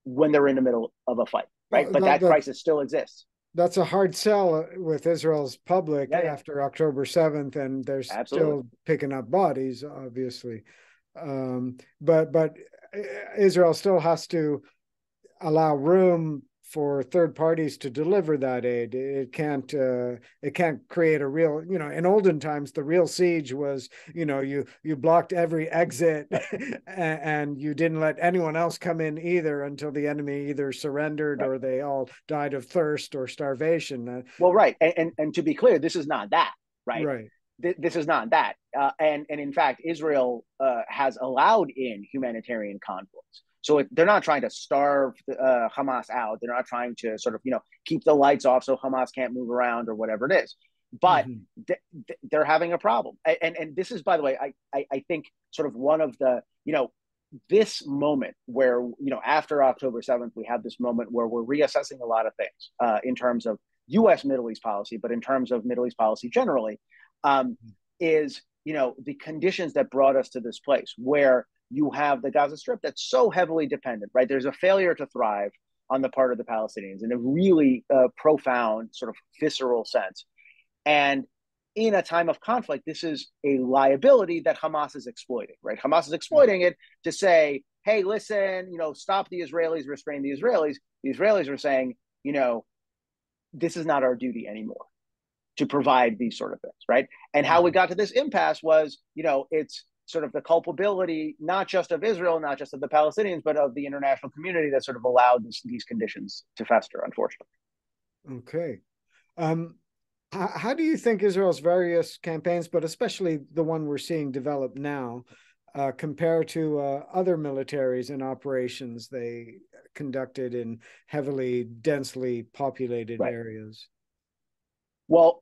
when they're in the middle of a fight, right? Well, But that crisis still exists. that's a hard sell with Israel's public Yeah, yeah, after October 7th, and they're absolutely. still picking up bodies, obviously. But Israel still has to allow room for third parties to deliver that aid. It can't create a real, in olden times, the real siege was, you blocked every exit Right. and you didn't let anyone else come in either until the enemy either surrendered Right. or they all died of thirst or starvation. Well, right. And to be clear, this is not that, right? Right. This is not that. And in fact, Israel has allowed in humanitarian convoys. So they're not trying to starve Hamas out. They're not trying to sort of, keep the lights off so Hamas can't move around or whatever it is. But Mm-hmm. they're having a problem. And this is, by the way, I think sort of one of the, this moment where, after October 7th, we have this moment where we're reassessing a lot of things in terms of U.S. Middle East policy, but in terms of Middle East policy generally, is, the conditions that brought us to this place where you have the Gaza Strip that's so heavily dependent, right? There's a failure to thrive on the part of the Palestinians in a really profound, sort of visceral sense. And in a time of conflict, this is a liability that Hamas is exploiting, right? Hamas is exploiting it to say, hey, listen, stop the Israelis, restrain the Israelis. The Israelis are saying, this is not our duty anymore to provide these sort of things, right? And how we got to this impasse was, it's sort of the culpability, not just of Israel, not just of the Palestinians, but of the international community that sort of allowed these conditions to fester, unfortunately. Okay. How do you think Israel's various campaigns, but especially the one we're seeing develop now, compare to other militaries and operations they conducted in heavily, densely populated Right. areas? Well,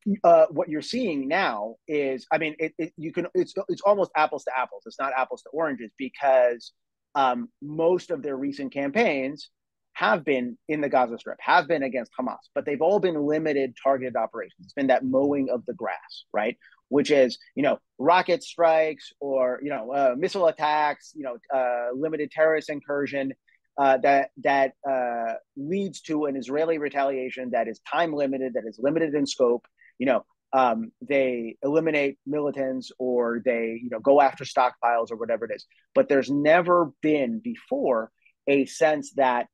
what you're seeing now is, I mean, it's almost apples to apples. It's not apples to oranges because most of their recent campaigns have been in the Gaza Strip, have been against Hamas, but they've all been limited, targeted operations. It's been that mowing of the grass, right? Which is, rocket strikes or missile attacks, limited terrorist incursion. That leads to an Israeli retaliation that is time limited, that is limited in scope. They eliminate militants or they go after stockpiles or whatever it is. But there's never been before a sense that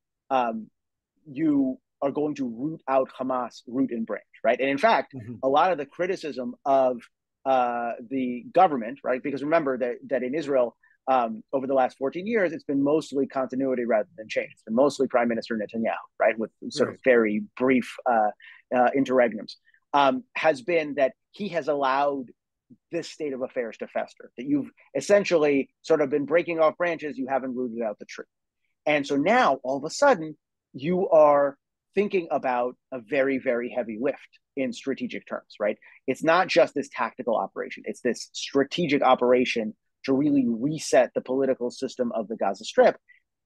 you are going to root out Hamas root and branch, right? And in fact, a lot of the criticism of the government, right? Because remember that in Israel, over the last 14 years, it's been mostly continuity rather than change. It's been mostly Prime Minister Netanyahu, right, with sort of very brief interregnums, has been that he has allowed this state of affairs to fester, that you've essentially sort of been breaking off branches, you haven't rooted out the tree. And so now, all of a sudden, you are thinking about a very, very heavy lift in strategic terms, right? It's not just this tactical operation. It's this strategic operation to really reset the political system of the Gaza Strip.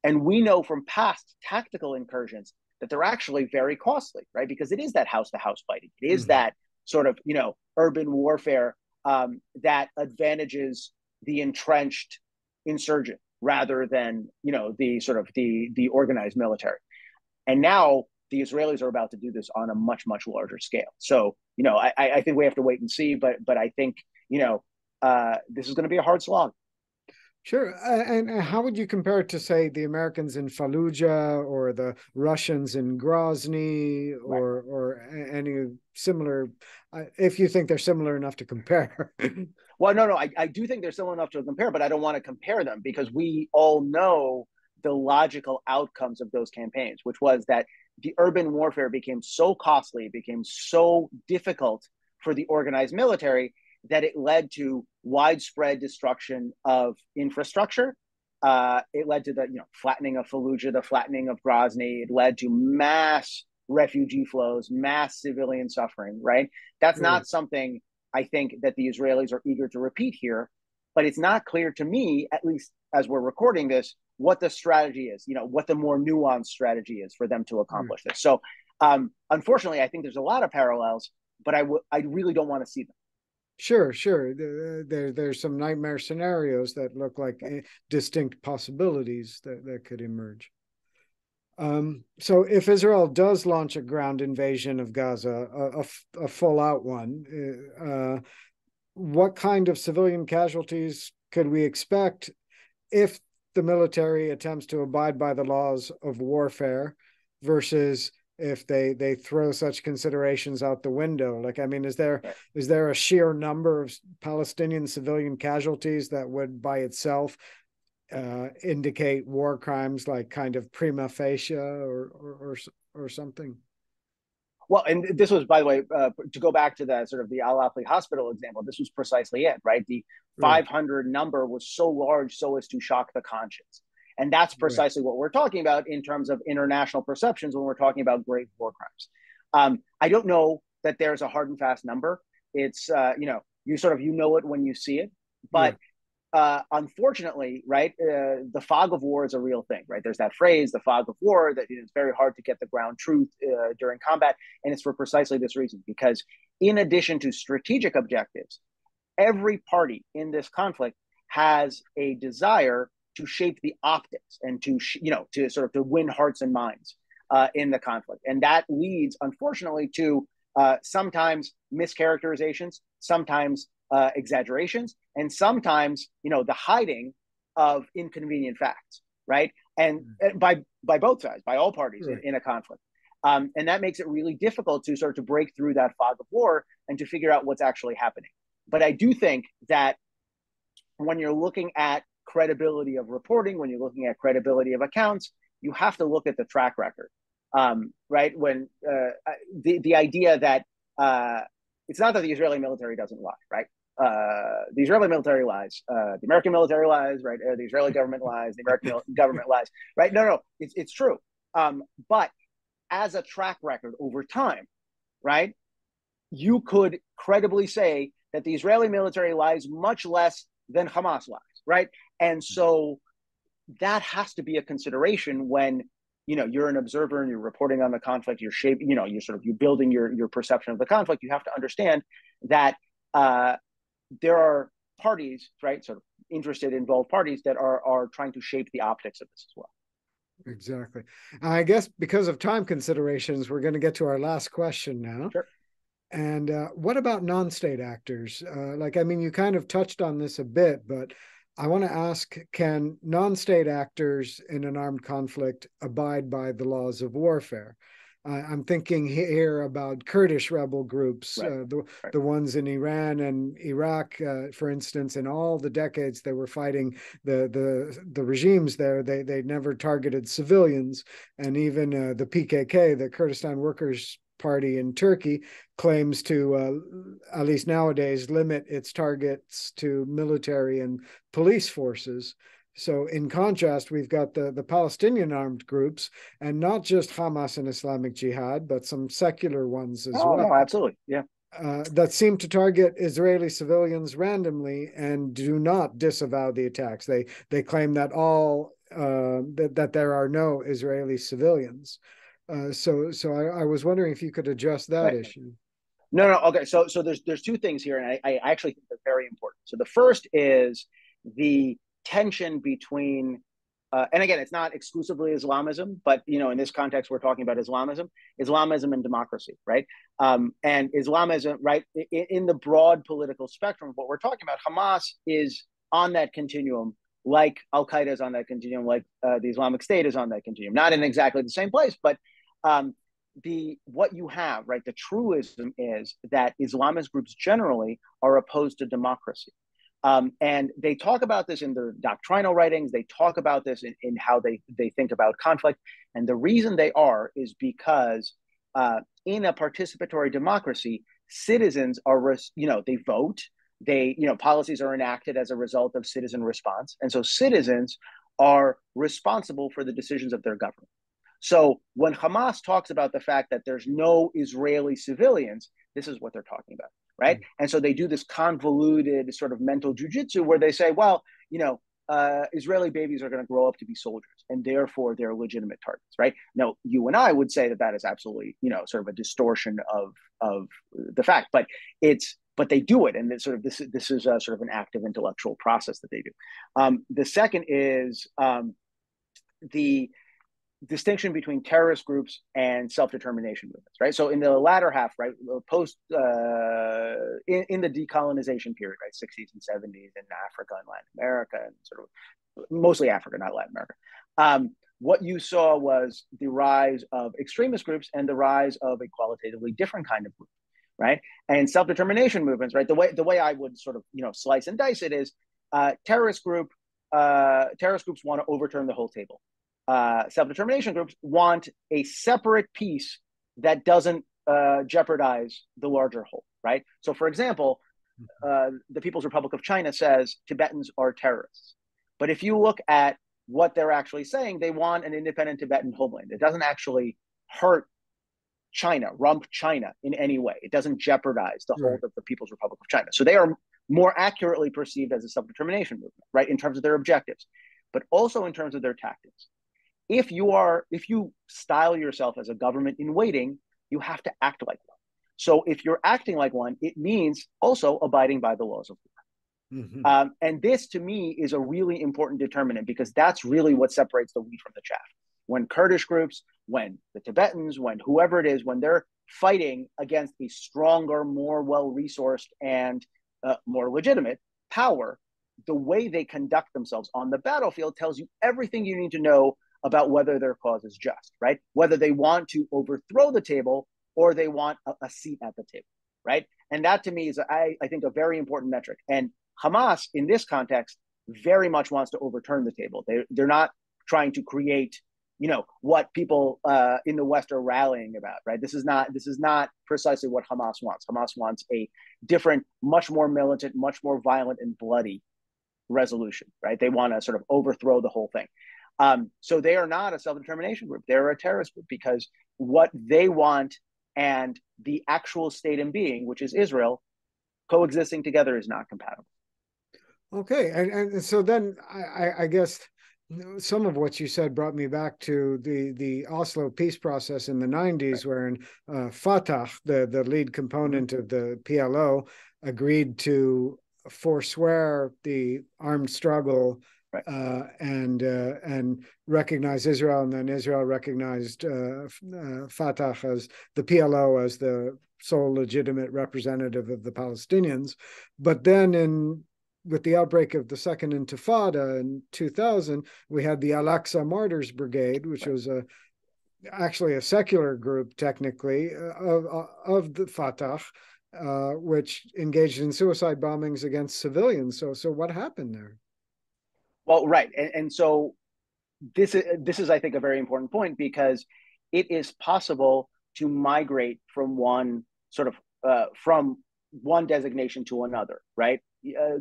And we know from past tactical incursions that they're actually very costly, right? Because it is that house-to-house fighting. It is that sort of, urban warfare that advantages the entrenched insurgent rather than, the sort of the organized military. And now the Israelis are about to do this on a much, much larger scale. So, I think we have to wait and see, but I think, this is going to be a hard slog. Sure. And how would you compare it to, say, the Americans in Fallujah or the Russians in Grozny Right. or any similar, if you think they're similar enough to compare? Well, no, I do think they're similar enough to compare, but I don't want to compare them because we all know the logical outcomes of those campaigns, which was that the urban warfare became so costly, it became so difficult for the organized military that it led to widespread destruction of infrastructure. It led to the flattening of Fallujah, the flattening of Grozny. It led to mass refugee flows, mass civilian suffering. Right? That's Right. not something I think that the Israelis are eager to repeat here, but it's not clear to me, at least as we're recording this, what the strategy is, what the more nuanced strategy is for them to Right. accomplish this. So, unfortunately, I think there's a lot of parallels, but I really don't want to see them. Sure, sure. There's some nightmare scenarios that look like Right. distinct possibilities that could emerge. So if Israel does launch a ground invasion of Gaza, a full out one, what kind of civilian casualties could we expect if the military attempts to abide by the laws of warfare versus if they throw such considerations out the window? Like, I mean, Right. is there a sheer number of Palestinian civilian casualties that would by itself indicate war crimes, like kind of prima facie or something? Well, and this was, by the way, to go back to the sort of the Al Afli hospital example, this was precisely it, right? The Right, 500 number was so large so as to shock the conscience. And that's right, precisely what we're talking about in terms of international perceptions when we're talking about grave war crimes. I don't know that there's a hard and fast number. It's, you sort of, it when you see it. yeah, But unfortunately, right, the fog of war is a real thing, right? There's that phrase, the fog of war, that it's very hard to get the ground truth during combat. And it's for precisely this reason, because in addition to strategic objectives, every party in this conflict has a desire to shape the optics and to sort of to win hearts and minds in the conflict. And that leads, unfortunately, to sometimes mischaracterizations, sometimes exaggerations, and sometimes the hiding of inconvenient facts, right? And by both sides, by all parties right. in a conflict. And that makes it really difficult to sort of to break through that fog of war and to figure out what's actually happening. But I do think that when you're looking at credibility of reporting, when you're looking at credibility of accounts, you have to look at the track record, right? When the idea that it's not that the Israeli military doesn't lie, right? The Israeli military lies, the American military lies, right? The Israeli government lies, the American government lies, right? No, it's true. But as a track record over time, right? You could credibly say that the Israeli military lies much less than Hamas lies, right? And so that has to be a consideration when you're an observer and you're reporting on the conflict. You're shaping, you're building your perception of the conflict. You have to understand that there are parties, right, sort of interested, involved parties that are trying to shape the optics of this as well. Exactly. I guess because of time considerations, we're going to get to our last question now. Sure. And what about non-state actors? Like, I mean, you kind of touched on this a bit, but I want to ask, can non-state actors in an armed conflict abide by the laws of warfare? I'm thinking here about Kurdish rebel groups, Right. Right. the ones in Iran and Iraq, for instance. In all the decades they were fighting the regimes there, they never targeted civilians, and even the PKK, the Kurdistan Workers Party in Turkey, claims to, at least nowadays, limit its targets to military and police forces. So, in contrast, we've got the Palestinian armed groups, and not just Hamas and Islamic Jihad, but some secular ones as Oh well, no, absolutely, yeah. that seem to target Israeli civilians randomly and do not disavow the attacks. They claim that that there are no Israeli civilians. So I was wondering if you could address that Right. issue. No. Okay. So there's two things here, and I actually think they're very important. So the first is the tension between, and again, it's not exclusively Islamism, but in this context, we're talking about Islamism and democracy, right? And Islamism, right, in the broad political spectrum of what we're talking about, Hamas is on that continuum like Al-Qaeda is on that continuum, like the Islamic State is on that continuum. Not in exactly the same place, but what you have, right, the truism is that Islamist groups generally are opposed to democracy. And they talk about this in their doctrinal writings. They talk about this in how they think about conflict. And the reason they are is because in a participatory democracy, citizens are, they vote. Policies are enacted as a result of citizen response. And so citizens are responsible for the decisions of their government. So when Hamas talks about the fact that there's no Israeli civilians, this is what they're talking about, right? Mm-hmm. And so they do this convoluted sort of mental jujitsu where they say, well, Israeli babies are going to grow up to be soldiers, and therefore they're legitimate targets, right? Now, you and I would say that is absolutely, sort of a distortion of the fact, but they do it, and this is a sort of an active intellectual process that they do. The second is the distinction between terrorist groups and self-determination movements, right? So in the latter half, right, post in the decolonization period, right, 60s and 70s in Africa and Latin America, and sort of mostly Africa, not Latin America. What you saw was the rise of extremist groups and the rise of a qualitatively different kind of group, right? And self-determination movements, right? The way I would sort of slice and dice it is terrorist groups want to overturn the whole table. Self-determination groups want a separate piece that doesn't jeopardize the larger whole, right? So, for example, the People's Republic of China says Tibetans are terrorists. But if you look at what they're actually saying, they want an independent Tibetan homeland. It doesn't actually hurt China, rump China in any way. It doesn't jeopardize the hold of the People's Republic of China. So they are more accurately perceived as a self-determination movement, right, in terms of their objectives, but also in terms of their tactics. If you style yourself as a government in waiting, you have to act like one. So if you're acting like one, it means also abiding by the laws of war. Mm-hmm. And this, to me, is a really important determinant, because that's really what separates the wheat from the chaff. When Kurdish groups, when the Tibetans, when whoever it is, when they're fighting against a stronger, more well-resourced and more legitimate power, the way they conduct themselves on the battlefield tells you everything you need to know about whether their cause is just, right? Whether they want to overthrow the table or they want a seat at the table, right? And that, to me, is, I think, a very important metric. And Hamas, in this context, very much wants to overturn the table. They're not trying to create, what people in the West are rallying about, right? This is not precisely what Hamas wants. Hamas wants a different, much more militant, much more violent and bloody resolution, right? They want to sort of overthrow the whole thing. So they are not a self-determination group. They're a terrorist group, because what they want and the actual state in being, which is Israel, coexisting together is not compatible. Okay. And so then I guess some of what you said brought me back to the Oslo peace process in the 90s, wherein Fatah, the lead component of the PLO, agreed to forswear the armed struggle and recognize Israel, and then Israel recognized Fatah as the PLO as the sole legitimate representative of the Palestinians. But then with the outbreak of the Second Intifada in 2000, we had the Al-Aqsa Martyrs Brigade, which was actually a secular group, technically, of the Fatah, which engaged in suicide bombings against civilians. So what happened there? Well, right. And so this is, I think, a very important point, because it is possible to migrate from one designation to another, right?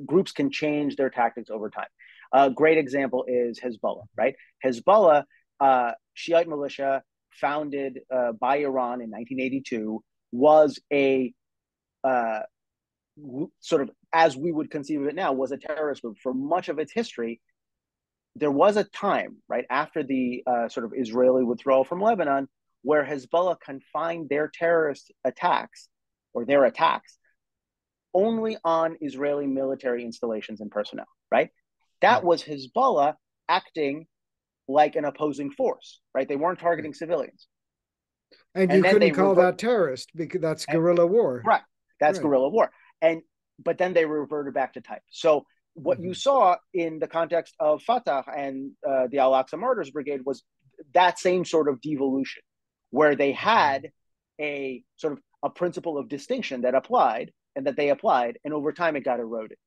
Groups can change their tactics over time. A great example is Hezbollah, right? Hezbollah, Shiite militia founded by Iran in 1982, was a sort of, as we would conceive of it now, was a terrorist group. For much of its history, there was a time, right, after the sort of Israeli withdrawal from Lebanon, where Hezbollah confined their terrorist attacks, or their attacks, only on Israeli military installations and personnel, right? That was Hezbollah acting like an opposing force, right? They weren't targeting civilians. And you couldn't call that terrorist, because that's guerrilla war. Right. That's guerrilla war. But then they reverted back to type. So what you saw in the context of Fatah and the Al-Aqsa Martyrs Brigade was that same sort of devolution, where they had a sort of a principle of distinction that applied and that they applied, and over time it got eroded.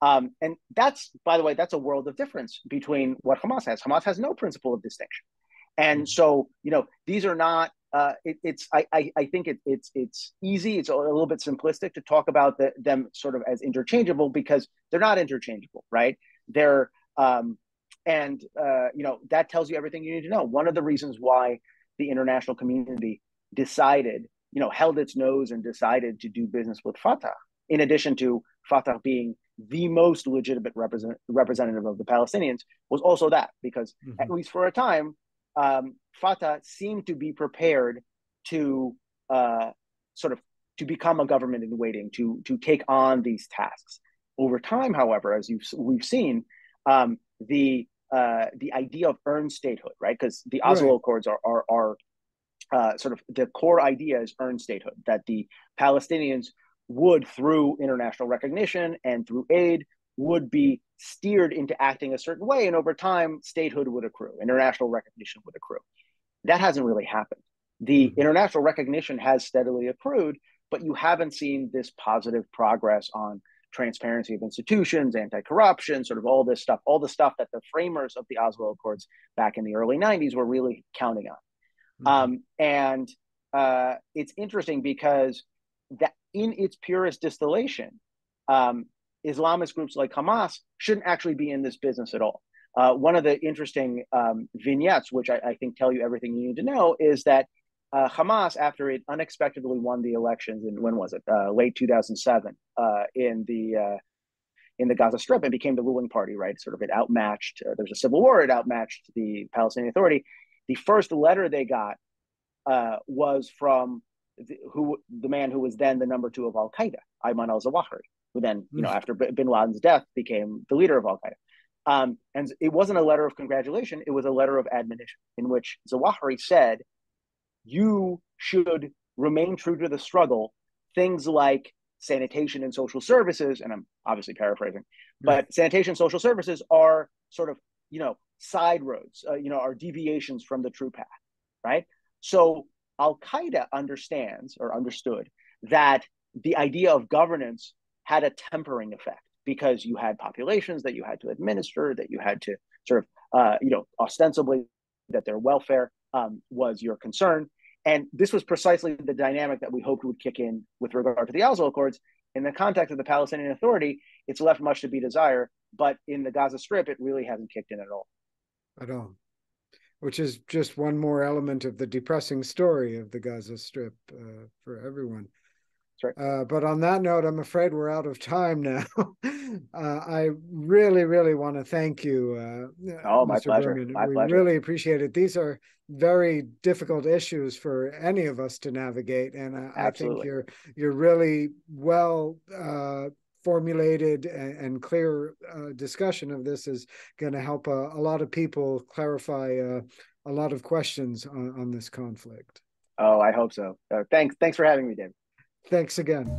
And that's, by the way, that's a world of difference between what Hamas has. Hamas has no principle of distinction. And so, these are not, I think it's easy, it's a little bit simplistic to talk about them sort of as interchangeable, because they're not interchangeable, right? They're, that tells you everything you need to know. One of the reasons why the international community decided, held its nose and decided to do business with Fatah, in addition to Fatah being the most legitimate representative of the Palestinians, was also that, because at least for a time, Fatah seemed to be prepared to to become a government in waiting, to take on these tasks. Over time, however, as we've seen, the idea of earned statehood, right? Because the Oslo Accords are sort of the core idea is earned statehood, that the Palestinians would, through international recognition and through aid, would be steered into acting a certain way, and over time, statehood would accrue, international recognition would accrue. That hasn't really happened. The international recognition has steadily accrued, but you haven't seen this positive progress on transparency of institutions, anti-corruption, sort of all this stuff, all the stuff that the framers of the Oslo Accords back in the early 90s were really counting on. It's interesting because that in its purest distillation, Islamist groups like Hamas shouldn't actually be in this business at all. One of the interesting vignettes, which I think tell you everything you need to know, is that Hamas, after it unexpectedly won the elections in, when was it? Late 2007 in the Gaza Strip, and became the ruling party, right? Sort of it outmatched, there's a civil war, it outmatched the Palestinian Authority. The first letter they got was from the man who was then the number 2 of Al-Qaeda, Ayman al-Zawahiri, who then, after bin Laden's death, became the leader of Al-Qaeda. And it wasn't a letter of congratulation, it was a letter of admonition, in which Zawahiri said, you should remain true to the struggle. Things like sanitation and social services, and I'm obviously paraphrasing, but sanitation and social services are sort of, side roads, are deviations from the true path, right? So Al-Qaeda understood that the idea of governance had a tempering effect, because you had populations that you had to administer, that you had to sort of, ostensibly that their welfare was your concern. And this was precisely the dynamic that we hoped would kick in with regard to the Oslo Accords. In the context of the Palestinian Authority, it's left much to be desired, but in the Gaza Strip, it really hasn't kicked in at all. At all. Which is just one more element of the depressing story of the Gaza Strip for everyone. Right. But on that note, I'm afraid we're out of time now. I really, really want to thank you, my Mr. pleasure. Berman. My we pleasure. really appreciate it. These are very difficult issues for any of us to navigate, and I think you're really well formulated and clear discussion of this is going to help a lot of people clarify a lot of questions on this conflict. Oh, I hope so. Thanks for having me, David. Thanks again.